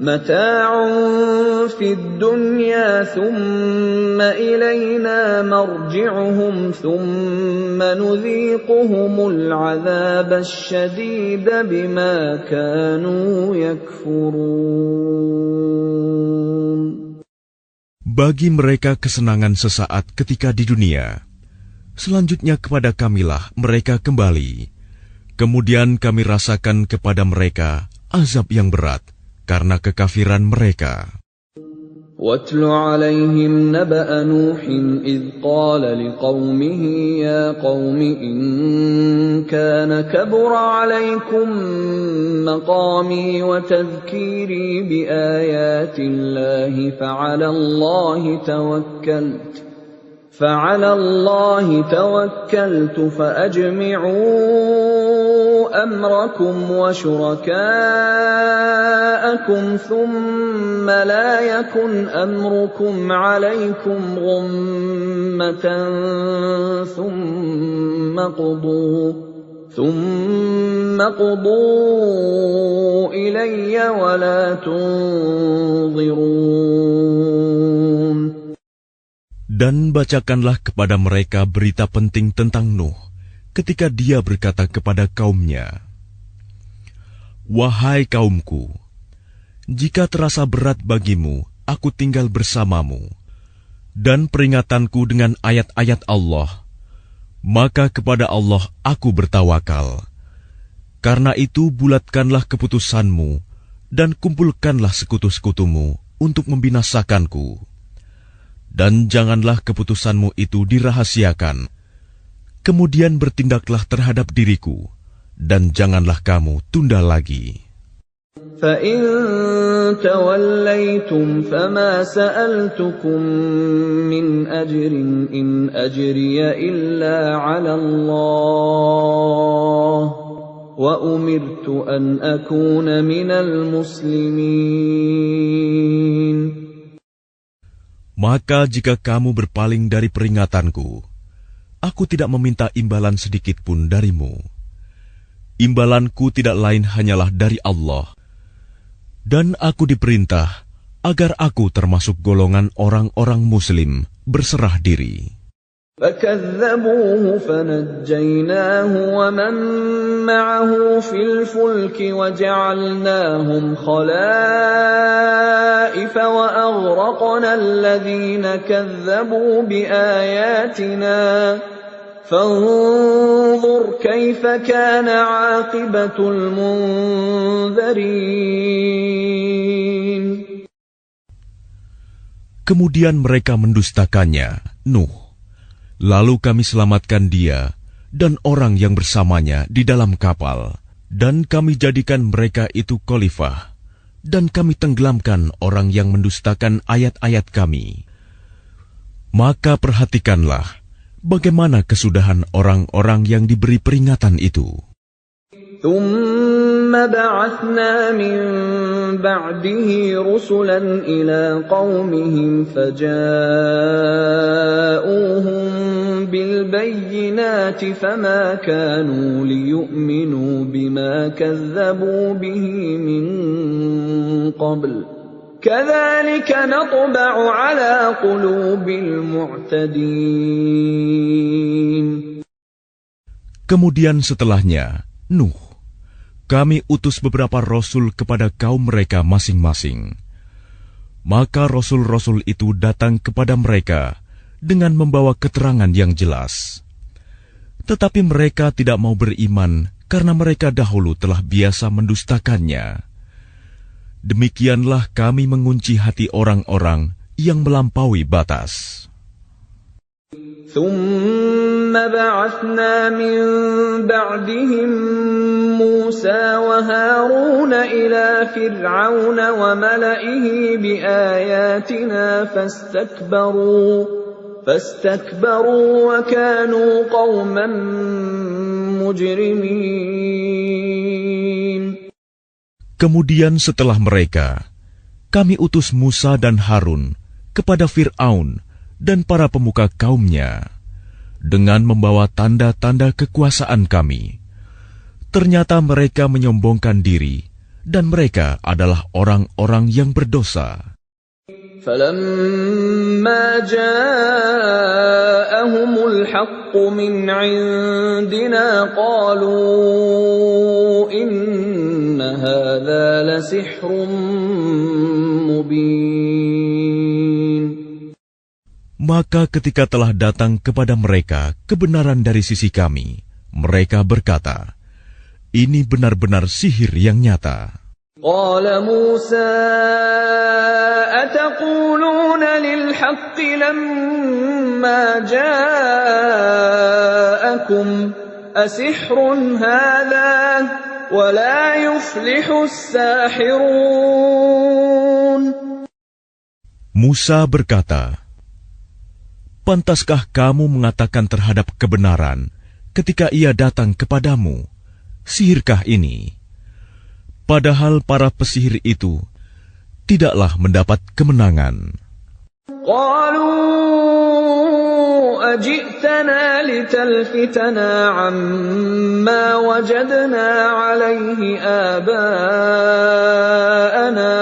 Mata'un fid dunya thumma ilayna marji'uhum thumma nudhiquhumul 'adzabasy syadida bima kanu yakfurun. Bagi mereka kesenangan sesaat ketika di dunia. Selanjutnya kepada kamilah mereka kembali. Kemudian kami rasakan kepada mereka azab yang berat karena kekafiran mereka. واتل عليهم نبأ نوح إذ قال لقومه يا قوم إن كان كبر عليكم مقامي وتذكيري بآيات الله فعلى الله توكلت فأجمعوا أمركم وشركاءكم ثم لا يكن أمركم عليكم غمة ثم قضوا إلي ولا تنظرون. Dan bacakanlah kepada mereka berita penting tentang Nuh ketika dia berkata kepada kaumnya, "Wahai kaumku, jika terasa berat bagimu, aku tinggal bersamamu, dan peringatanku dengan ayat-ayat Allah, maka kepada Allah aku bertawakal. Karena itu bulatkanlah keputusanmu, dan kumpulkanlah sekutu-sekutumu untuk membinasakanku. Dan janganlah keputusanmu itu dirahasiakan. Kemudian bertindaklah terhadap diriku, dan janganlah kamu tunda lagi." فَإِن تَوَلَّيْتُمْ فَمَا سَأَلْتُكُم مِّنْ أَجْرٍ إِنْ أَجْرِيَ إِلَّا عَلَى اللَّهِ وَأُمِرْتُ أَنْ أَكُونَ مِنَ الْمُسْلِمِينَ. Maka jika kamu berpaling dari peringatanku, aku tidak meminta imbalan sedikit pun darimu. Imbalanku tidak lain hanyalah dari Allah. Dan aku diperintah agar aku termasuk golongan orang-orang Muslim berserah diri. فَكَذَّبُوهُ فَنَجَّيْنَاهُ وَمَن مَّعَهُ فِي الْفُلْكِ وَجَعَلْنَاهُمْ خَلَائِفَ وَأَغْرَقْنَا الَّذِينَ كَذَّبُوا بِآيَاتِنَا فَانظُرْ كَيْفَ كَانَ عَاقِبَةُ الْمُنذَرِينَ. Kemudian mereka mendustakannya, Nuh. Lalu kami selamatkan dia dan orang yang bersamanya di dalam kapal, dan kami jadikan mereka itu khalifah, dan kami tenggelamkan orang yang mendustakan ayat-ayat kami. Maka perhatikanlah bagaimana kesudahan orang-orang yang diberi peringatan itu. ثُمَّ بَعَثْنَا مِن بَعْدِهِ رُسُلًا إِلَىٰ قَوْمِهِمْ فَجَاءُوهُم بِالْبَيِّنَاتِ فَمَا كَانُوا لِيُؤْمِنُوا بِمَا كَذَّبُوا بِهِ مِن قَبْلُ كَذَلِكَ نَطْبَعُ عَلَىٰ قُلُوبِ الْمُعْتَدِينَ. Kemudian setelahnya, Nuh, kami utus beberapa rasul kepada kaum mereka masing-masing. Maka rasul-rasul itu datang kepada mereka dengan membawa keterangan yang jelas. Tetapi mereka tidak mau beriman karena mereka dahulu telah biasa mendustakannya. Demikianlah kami mengunci hati orang-orang yang melampaui batas. ثُمَّ بَعَثْنَا مِن بَعْدِهِم مُّوسَىٰ وَهَارُونَ إِلَىٰ فِرْعَوْنَ وَمَلَئِهِ بِآيَاتِنَا فَاسْتَكْبَرُوا وَكَانُوا قَوْمًا مُجْرِمِينَ. Kemudian setelah mereka, kami utus Musa dan Harun kepada Fir'aun dan para pemuka kaumnya dengan membawa tanda-tanda kekuasaan kami. Ternyata mereka menyombongkan diri, dan mereka adalah orang-orang yang berdosa. فَلَمَّا جَاءَهُمُ الْحَقُّ مِنْ عِندِنَا قَالُوا إِنَّ هَذَا لَسِحْرٌ مُبِينٌ. Maka ketika telah datang kepada mereka kebenaran dari sisi kami, mereka berkata, Ini benar-benar sihir yang nyata. قال موسى أتقولون للحق لما جاءكم أسحر هذا ولا يفلح الساحرون. Musa berkata, pantaskah kamu mengatakan terhadap kebenaran ketika ia datang kepadamu, sihirkah ini? Padahal para pesihir itu tidaklah mendapat kemenangan. قالوا أجئتنا لتلفتنا عما وجدنا عليه آباءنا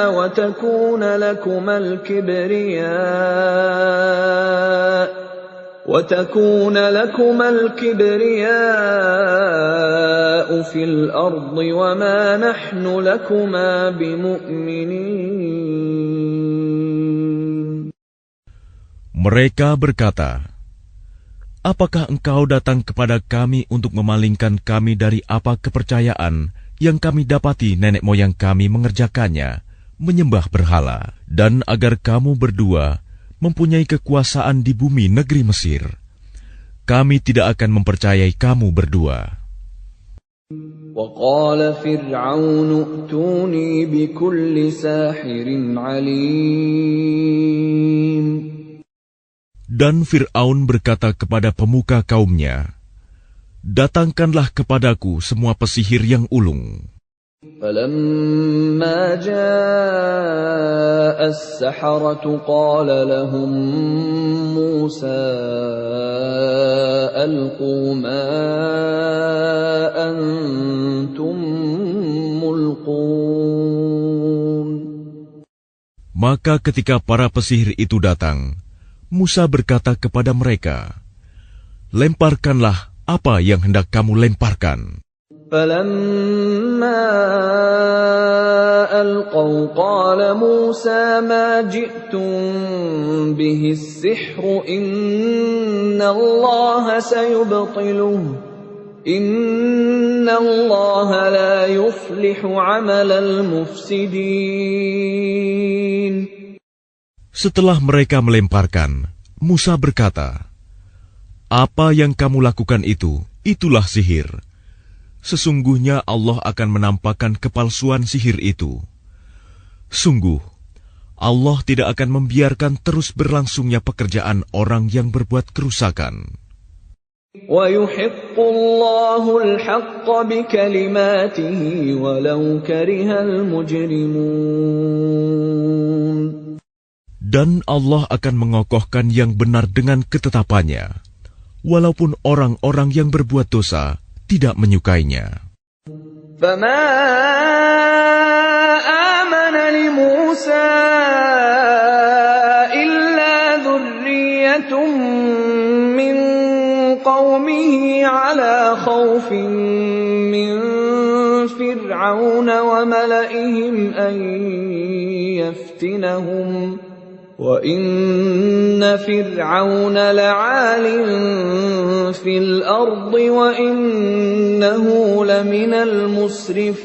وتكون لكما الكبرياء في الأرض وما نحن لكما بمؤمنين. Mereka berkata, apakah engkau datang kepada kami untuk memalingkan kami dari apa kepercayaan yang kami dapati nenek moyang kami mengerjakannya, menyembah berhala, dan agar kamu berdua mempunyai kekuasaan di bumi negeri Mesir? Kami tidak akan mempercayai kamu berdua. وقال فرعون ائتوني بكل ساحر عليم. Dan Fir'aun berkata kepada pemuka kaumnya, datangkanlah kepadaku semua pesihir yang ulung. فلما جاء السحرة قال لهم موسى ألقوا ما أنتم ملقون. Maka ketika para pesihir itu datang, Musa berkata kepada mereka, lemparkanlah apa yang hendak kamu lemparkan. فلما ألقوا قال موسى ما جئتم به السحر إن الله سيبطله إن الله لا يفلح عمل المفسدين. Setelah mereka melemparkan, Musa berkata, apa yang kamu lakukan itu, itulah sihir. Sesungguhnya Allah akan menampakkan kepalsuan sihir itu. Sungguh, Allah tidak akan membiarkan terus berlangsungnya pekerjaan orang yang berbuat kerusakan. وَيُحِقُّ اللَّهُ الْحَقَّ بِكَلِمَاتِهِ وَلَوْ كَرِهَ الْمُجْرِمُونَ. Dan Allah akan mengokohkan yang benar dengan ketetapannya, walaupun orang-orang yang berbuat dosa tidak menyukainya. فَمَا آمَنَ لِمُوسَى إِلَّا ذُرِّيَّةٌ مِّن قَوْمِهِ عَلَى خَوْفٍ مِّن فِرْعَوْنَ وَمَلَئِهِمْ أَن يَفْتِنَهُمْ وَإِنَّ فِرْعَوْنَ لَعَالٍ فِي الْأَرْضِ وَإِنَّهُ لَمِنَ الْمُسْرِفِينَ.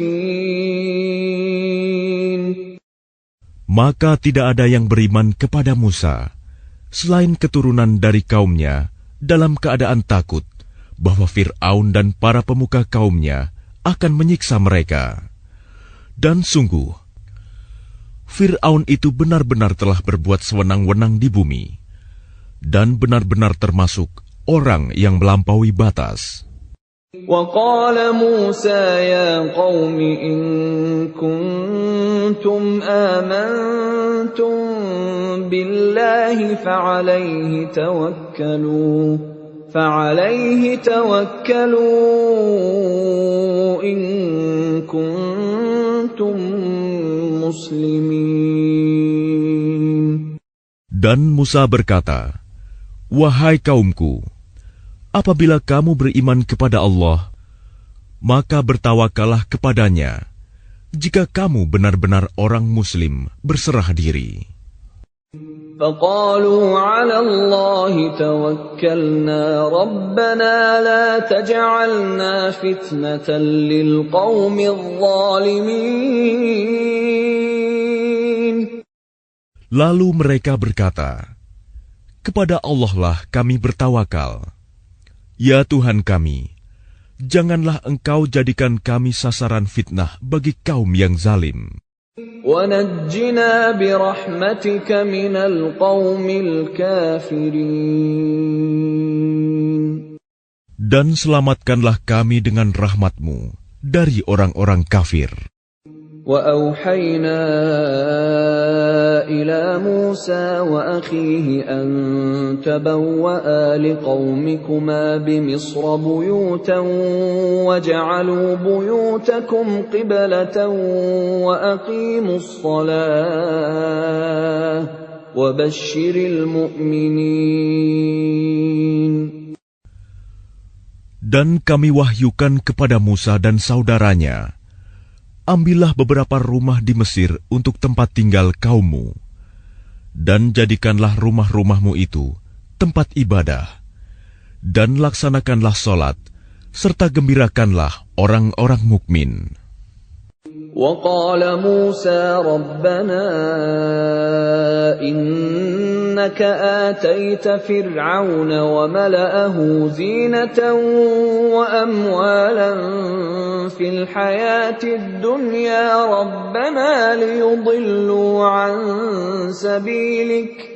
Maka tidak ada yang beriman kepada Musa, selain keturunan dari kaumnya, dalam keadaan takut bahwa Fir'aun dan para pemuka kaumnya akan menyiksa mereka. Dan sungguh, Fir'aun itu benar-benar telah berbuat sewenang-wenang di bumi, dan benar-benar termasuk orang yang melampaui batas. وَقَالَ مُوسَى يَا قَوْمِ إِن كُنتُمْ آمَنتُم بِاللَّهِ فَعَلَيْهِ تَوَكَّلُوا إِن كُنتُم muslimin. Dan Musa berkata, wahai kaumku, apabila kamu beriman kepada Allah, maka bertawakallah kepadanya, jika kamu benar-benar orang muslim berserah diri. فقالوا على الله توكلنا ربنا لا تجعلنا فتنة للقوم الظالمين. Lalu mereka berkata, kepada Allah lah kami bertawakal. Ya Tuhan kami, janganlah Engkau jadikan kami sasaran fitnah bagi kaum yang zalim. وَنَجِّنَا بِرَحْمَتِكَ مِنَ الْقَوْمِ الْكَافِرِينَ. Dan selamatkanlah kami dengan rahmat-Mu dari orang-orang kafir. وَأَوْحَيْنَا إِلَى مُوسَى وَأَخِيهِ أَن تَبَوَّآ لِقَوْمِكُمَا بِمِصْرَ بُيُوتًا وَاجْعَلُوا بُيُوتَكُمْ قِبْلَةً وَأَقِيمُوا الصَّلَاةَ وَبَشِّرِ الْمُؤْمِنِينَ. Dan kami wahyukan kepada Musa dan saudaranya, ambillah beberapa rumah di Mesir untuk tempat tinggal kaummu, dan jadikanlah rumah-rumahmu itu tempat ibadah, dan laksanakanlah solat, serta gembirakanlah orang-orang mukmin. وقال موسى ربنا إنك آتيت فرعون وملأه زينة وأموالا في الحياة الدنيا ربنا ليضلوا عن سبيلك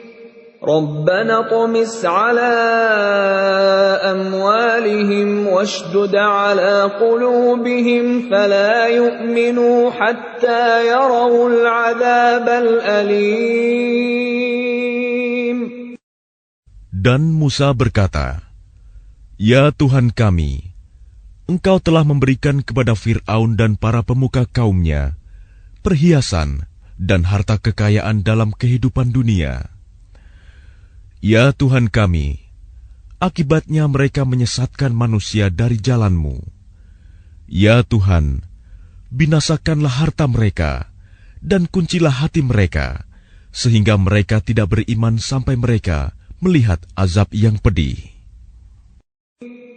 ربنا اطمس على أموالهم واشدد على قلوبهم فلا يؤمنوا حتى يروا العذاب الأليم. Dan Musa berkata, Ya Tuhan kami, Engkau telah memberikan kepada Fir'aun dan para pemuka kaumnya perhiasan dan harta kekayaan dalam kehidupan dunia. Ya Tuhan kami, akibatnya mereka menyesatkan manusia dari jalan-Mu. Ya Tuhan, binasakanlah harta mereka dan kuncilah hati mereka, sehingga mereka tidak beriman sampai mereka melihat azab yang pedih.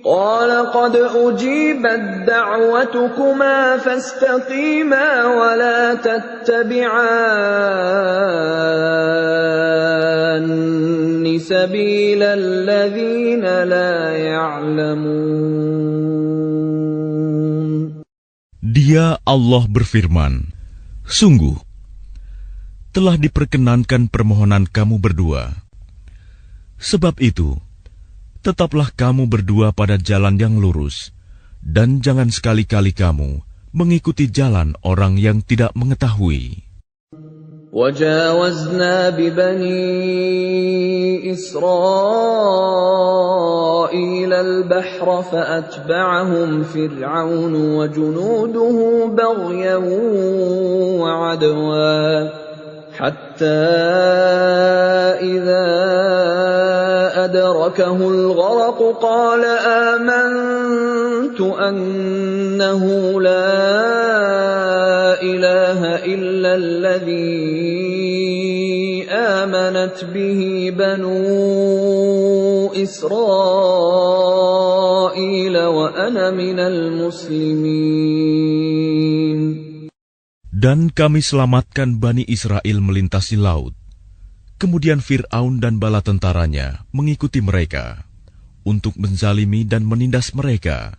قال قد أجيبت دعوتكما فاستقيما ولا تتبعان سبيل الذين لا يعلمون. Dia Allah berfirman, sungguh, telah diperkenankan permohonan kamu berdua. Sebab itu, tetaplah kamu berdua pada jalan yang lurus, dan jangan sekali-kali kamu mengikuti jalan orang yang tidak mengetahui. وَجَاوَزْنَا بِبَنِي إِسْرَائِيلَ الْبَحْرَ فَأَتْبَعَهُمْ فِرْعَوْنُ وَجُنُودُهُ بَغْيًا وَعَدْوًا حَتَّى إِذَا أَدْرَكَهُ الْغَرَقُ قَالَ آمَنْتُ أَنَّهُ لَا إِلَهَ إِلَّا الَّذِي آمَنَتْ بِهِ بَنُو إِسْرَائِيلَ وَأَنَا مِنَ الْمُسْلِمِينَ. Dan kami selamatkan Bani Israel melintasi laut. Kemudian Fir'aun dan bala tentaranya mengikuti mereka untuk menzalimi dan menindas mereka.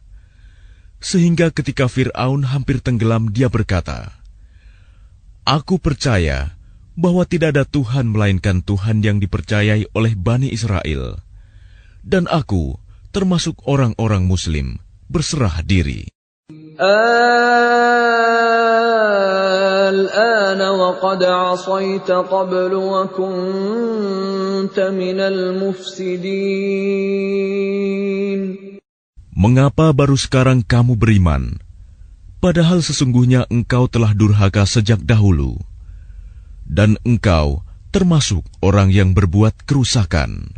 Sehingga ketika Fir'aun hampir tenggelam, dia berkata, Aku percaya bahwa tidak ada Tuhan melainkan Tuhan yang dipercayai oleh Bani Israel. Dan aku termasuk orang-orang Muslim berserah diri. الآن وقد عصيت قبل وكنت من المفسدين. Mengapa baru sekarang kamu beriman, padahal sesungguhnya engkau telah durhaka sejak dahulu, dan engkau termasuk orang yang berbuat kerusakan.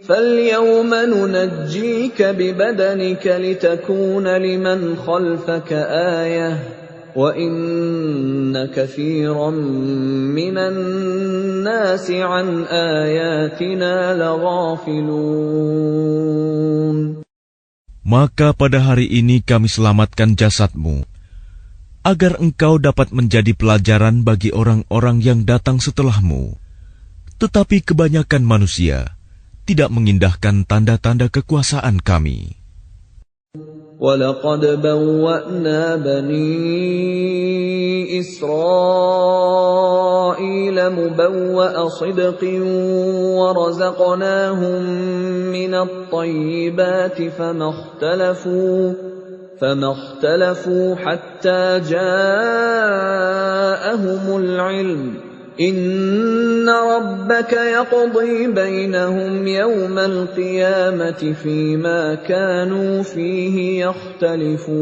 فَالْيَوْمَ نُنَجِّيكَ بِبَدَنِكَ لِتَكُونَ لِمَنْ خَلْفَكَ آيَةً وَإِنَّ كَثِيرًا مِّنَ النَّاسِ عَنْ آيَاتِنَا لَغَافِلُونَ. Maka pada hari ini kami selamatkan jasadmu, agar engkau dapat menjadi pelajaran bagi orang-orang yang datang setelahmu. Tetapi kebanyakan manusia tidak mengindahkan tanda-tanda kekuasaan kami. وَلَقَدْ بَوَّأْنَا بَنِي إِسْرَائِيلَ مُبَوَّأَ صِدْقٍ وَرَزَقْنَاهُم مِّنَ الطَّيِّبَاتِ فَمَا اخْتَلَفُوا حَتَّىٰ جَاءَهُمُ الْعِلْمُ إِنَّ رَبَّكَ يَقْضِي بَيْنَهُمْ يَوْمَ الْقِيَامَةِ فِيمَا كَانُوا فِيهِ يَخْتَلِفُونَ.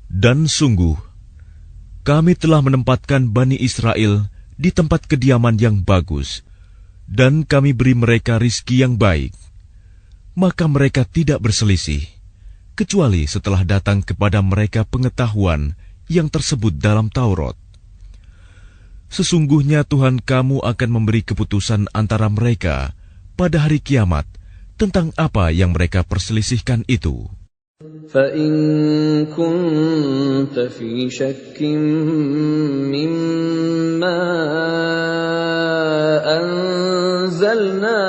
Dan sungguh, kami telah menempatkan Bani Israel di tempat kediaman yang bagus, dan kami beri mereka rizki yang baik. Maka mereka tidak berselisih, kecuali setelah datang kepada mereka pengetahuan yang tersebut dalam Taurat. Sesungguhnya Tuhan kamu akan memberi keputusan antara mereka pada hari kiamat tentang apa yang mereka perselisihkan itu. فَإِن كُنتَ فِي شَكٍّ مِّمَّا أَنزَلْنَا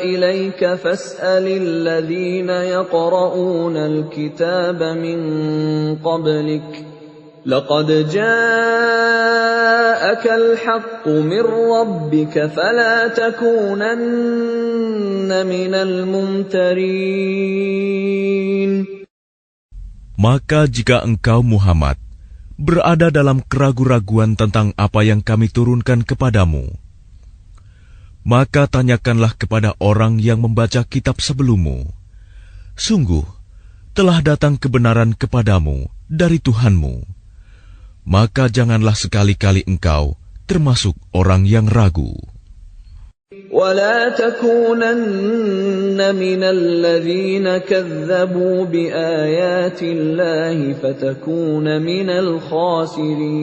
إِلَيْكَ فَاسْأَلِ الَّذِينَ يَقْرَؤُونَ الْكِتَابَ مِن قَبْلِكَ لَقَدْ جَاءَكَ الْحَقُّ مِن رَّبِّكَ فَلَا تَكُونَنَّ مِنَ الْمُمْتَرِينَ. Maka jika engkau Muhammad berada dalam keraguan-raguan tentang apa yang kami turunkan kepadamu, maka tanyakanlah kepada orang yang membaca kitab sebelummu. Sungguh, telah datang kebenaran kepadamu dari Tuhanmu. Maka janganlah sekali-kali engkau termasuk orang yang ragu. وَلَا تَكُونَنَّ مِنَ الَّذِينَ كَذَّبُوا بِآيَاتِ اللَّهِ فَتَكُونَ مِنَ الْخَاسِرِينَ.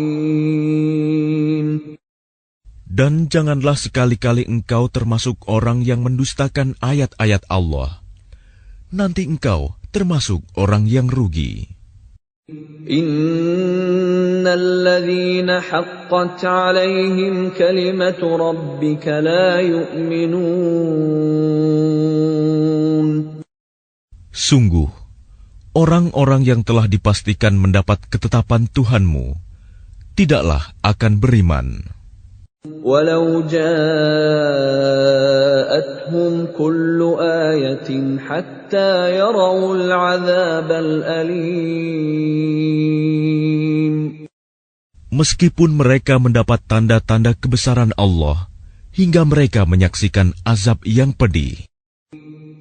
Dan janganlah sekali-kali engkau termasuk orang yang mendustakan ayat-ayat Allah. Nanti engkau termasuk orang yang rugi. Innal ladzina haqqat 'alaihim kalimatu rabbika la yu'minun. Sungguh, orang-orang yang telah dipastikan mendapat ketetapan Tuhanmu tidaklah akan beriman. Walau ja'atuhum kullu ayatin hatta yarawul 'adzabal alim. Meskipun mereka mendapat tanda-tanda kebesaran Allah hingga mereka menyaksikan azab yang pedih.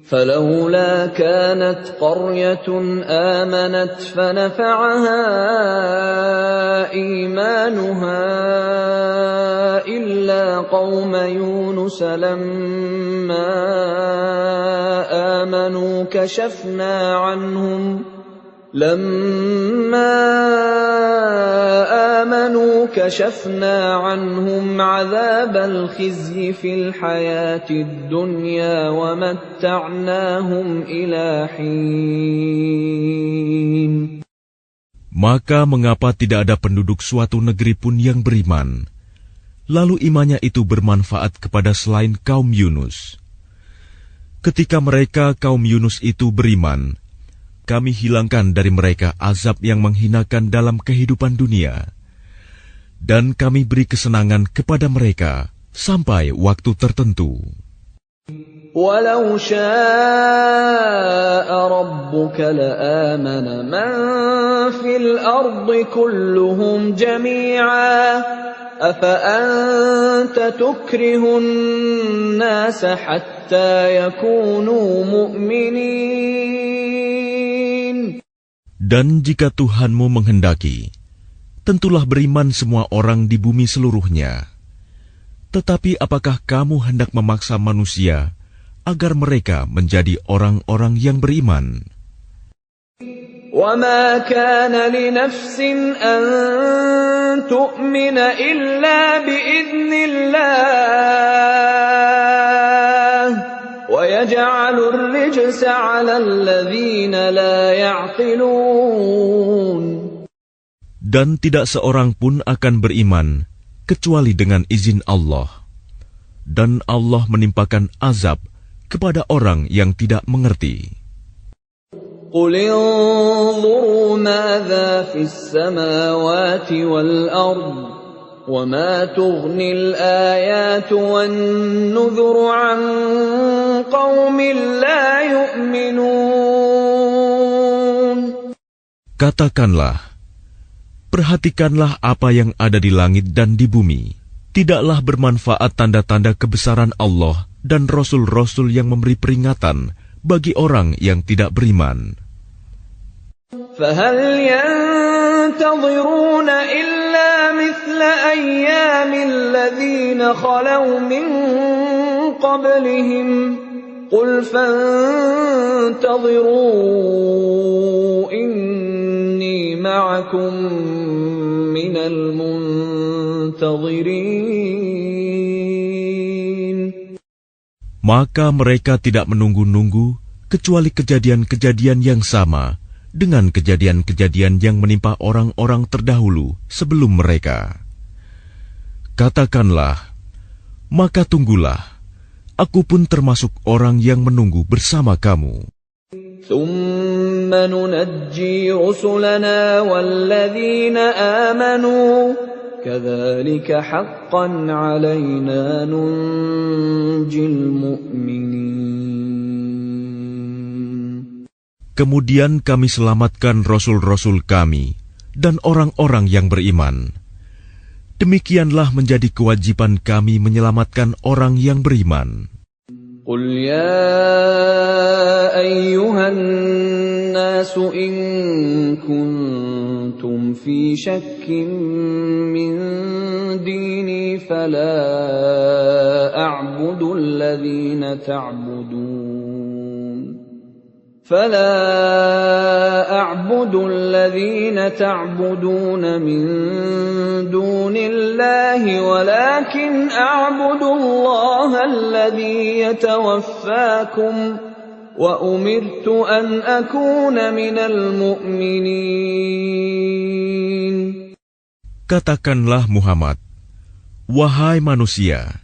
فلولا كانت قرية آمنت فنفعها إيمانها إلا قوم يونس لما آمنوا كشفنا عنهم عذاب الخزي في الحياة الدنيا ومتعناهم إلى حين. Maka mengapa tidak ada penduduk suatu negeri pun yang beriman, lalu imannya itu bermanfaat kepada selain kaum Yunus? Ketika mereka kaum Yunus itu beriman, kami hilangkan dari mereka azab yang menghinakan dalam kehidupan dunia, dan kami beri kesenangan kepada mereka sampai waktu tertentu. Walau syaa rabbuka laamana man fil ardi kulluhum jami'a afa anta tukrihun nasa hatta yakunu mu'minin. Dan jika Tuhanmu menghendaki, tentulah beriman semua orang di bumi seluruhnya. Tetapi apakah kamu hendak memaksa manusia agar mereka menjadi orang-orang yang beriman? وَمَا كَانَ لِنَفْسٍ أَن تُؤْمِنَ إِلَّا بِإِذْنِ اللَّهِ وَيَجْعَلُ الرِّجْسَ عَلَى الَّذِينَ لَا يَعْقِلُونَ. Dan tidak seorang pun akan beriman kecuali dengan izin Allah. Dan Allah menimpakan azab kepada orang yang tidak mengerti. قُلِ انظُرُوا مَاذَا فِي السَّمَاوَاتِ وَالْأَرْضِ وَمَا تُغْنِي الْآيَاتُ وَالنُّذُرُ عَن قَوْمٍ لَّا يُؤْمِنُونَ. Katakanlah, perhatikanlah apa yang ada di langit dan di bumi. Tidaklah bermanfaat tanda-tanda kebesaran Allah dan rasul-rasul yang memberi peringatan bagi orang yang tidak beriman. فَهَلْ يَنتَظِرُونَ إِلَّا مِثْلَ أَيَّامِ الَّذِينَ خَلَوْا مِن قَبْلِهِمْ قُلْ فَانتَظِرُوا إِنِّي مَعَكُم مِّنَ الْمُنتَظِرِينَ. Maka mereka tidak menunggu-nunggu kecuali kejadian-kejadian yang sama dengan kejadian-kejadian yang menimpa orang-orang terdahulu sebelum mereka. Katakanlah, maka tunggulah, aku pun termasuk orang yang menunggu bersama kamu. ثُمَّ نُنَجِّي رُسُلَنَا وَالَّذِينَ آمَنُوا كَذَلِكَ حَقًّا عَلَيْنَا نُنْجِي الْمُؤْمِنِينَ. Kemudian kami selamatkan rasul-rasul kami dan orang-orang yang beriman. Demikianlah menjadi kewajiban kami menyelamatkan orang yang beriman. قُلْ يَا أَيُّهَا النَّاسُ إِن كُنتُمْ فِي شَكٍّ مِّن دِينِي فَلَا أَعْبُدُ الَّذِينَ تَعْبُدُونَ مِن دُونِ اللَّهِ وَلَكِنْ أَعْبُدُ اللَّهَ الَّذِي يَتَوَفَّاكُمْ وَأُمِرْتُ أَنْ أَكُونَ مِنَ الْمُؤْمِنِينَ. Katakanlah Muhammad, wahai manusia,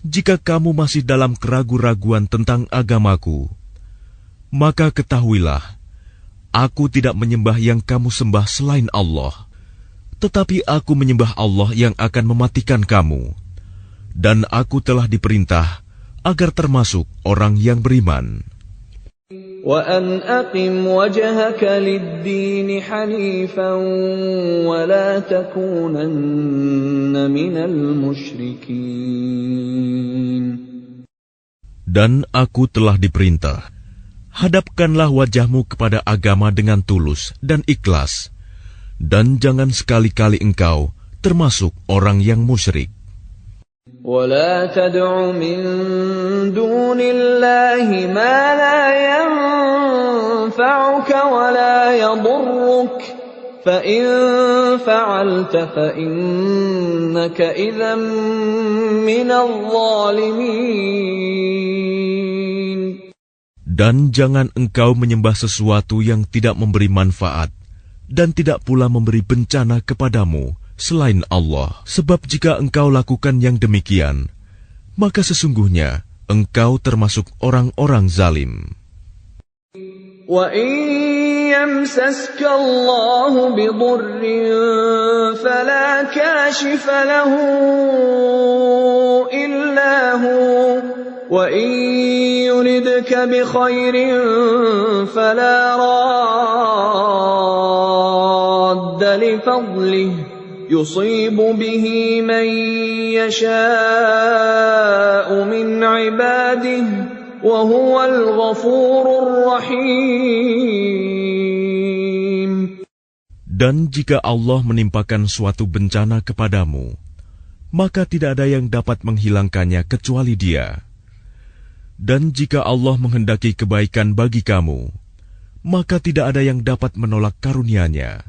jika kamu masih dalam keraguan-raguan tentang agamaku, maka ketahuilah, aku tidak menyembah yang kamu sembah selain Allah, tetapi aku menyembah Allah yang akan mematikan kamu, dan aku telah diperintah agar termasuk orang yang beriman. وَأَنْ أَقِمْ وَجْهَكَ لِلدِّينِ حَنِيفًا وَلَا تَكُونَنَّ مِنَ الْمُشْرِكِينَ. Dan aku telah diperintah, hadapkanlah wajahmu kepada agama dengan tulus dan ikhlas, dan jangan sekali-kali engkau termasuk orang yang musyrik. وَلَا تَدْعُ مِن دُونِ اللَّهِ مَا لَا يَنفَعُكَ وَلَا يَضُرُّكَ فَإِن فَعَلْتَ فَإِنَّكَ إِذًا مِّنَ الظَّالِمِينَ. Dan jangan engkau menyembah sesuatu yang tidak memberi manfaat dan tidak pula memberi bencana kepadamu selain Allah. Sebab jika engkau lakukan yang demikian, maka sesungguhnya engkau termasuk orang-orang zalim. وَإِن يَمْسَسْكَ اللَّهُ بِضُرٍّ فَلَا كَاشِفَ لَهُ إِلَّا هُوَ وَإِن يُرِدْكَ بِخَيْرٍ فَلَا رَادَّ لِفَضْلِهِ يُصِيبُ بِهِ مَن يَشَاءُ مِنْ عِبَادِهِ وَهُوَ الْغَفُورُ الرَّحِيمُ. Dan jika Allah menimpakan suatu bencana kepadamu, maka tidak ada yang dapat menghilangkannya kecuali Dia. Dan jika Allah menghendaki kebaikan bagi kamu, maka tidak ada yang dapat menolak karunia-Nya.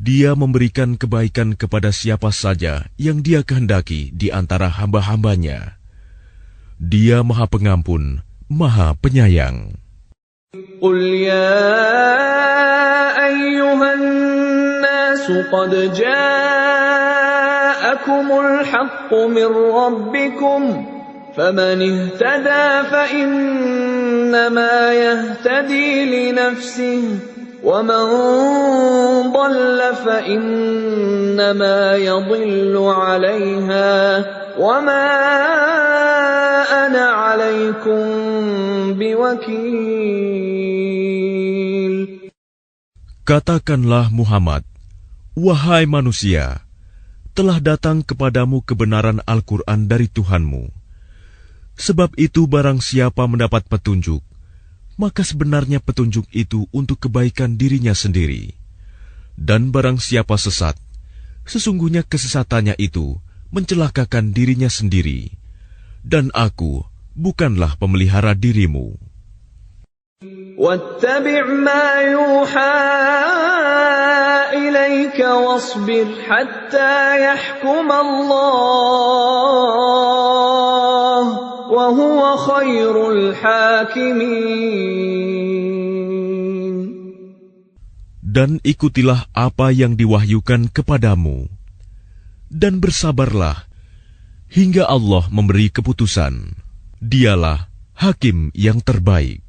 Dia memberikan kebaikan kepada siapa saja yang Dia kehendaki di antara hamba-hambanya. Dia Maha Pengampun, Maha Penyayang. قل يا أيها الناس قد جاءكم الحق من ربكم فمن اهتدى فإنما يهتدي لنفسه ومن ضل فإنما يضل عليها وما أنا عليكم بوكيل. Katakanlah Muhammad, wahai manusia, telah datang kepadamu kebenaran Al-Quran dari Tuhanmu. Sebab itu barang siapa mendapat petunjuk, maka sebenarnya petunjuk itu untuk kebaikan dirinya sendiri. Dan barang siapa sesat, sesungguhnya kesesatannya itu mencelakakan dirinya sendiri. Dan aku bukanlah pemelihara dirimu. واتبع ما يوحى إليك واصبر حتى يحكم الله وهو خير الحاكمين. Dan ikutilah apa yang diwahyukan kepadamu, dan bersabarlah hingga Allah memberi keputusan. Dialah Hakim yang terbaik.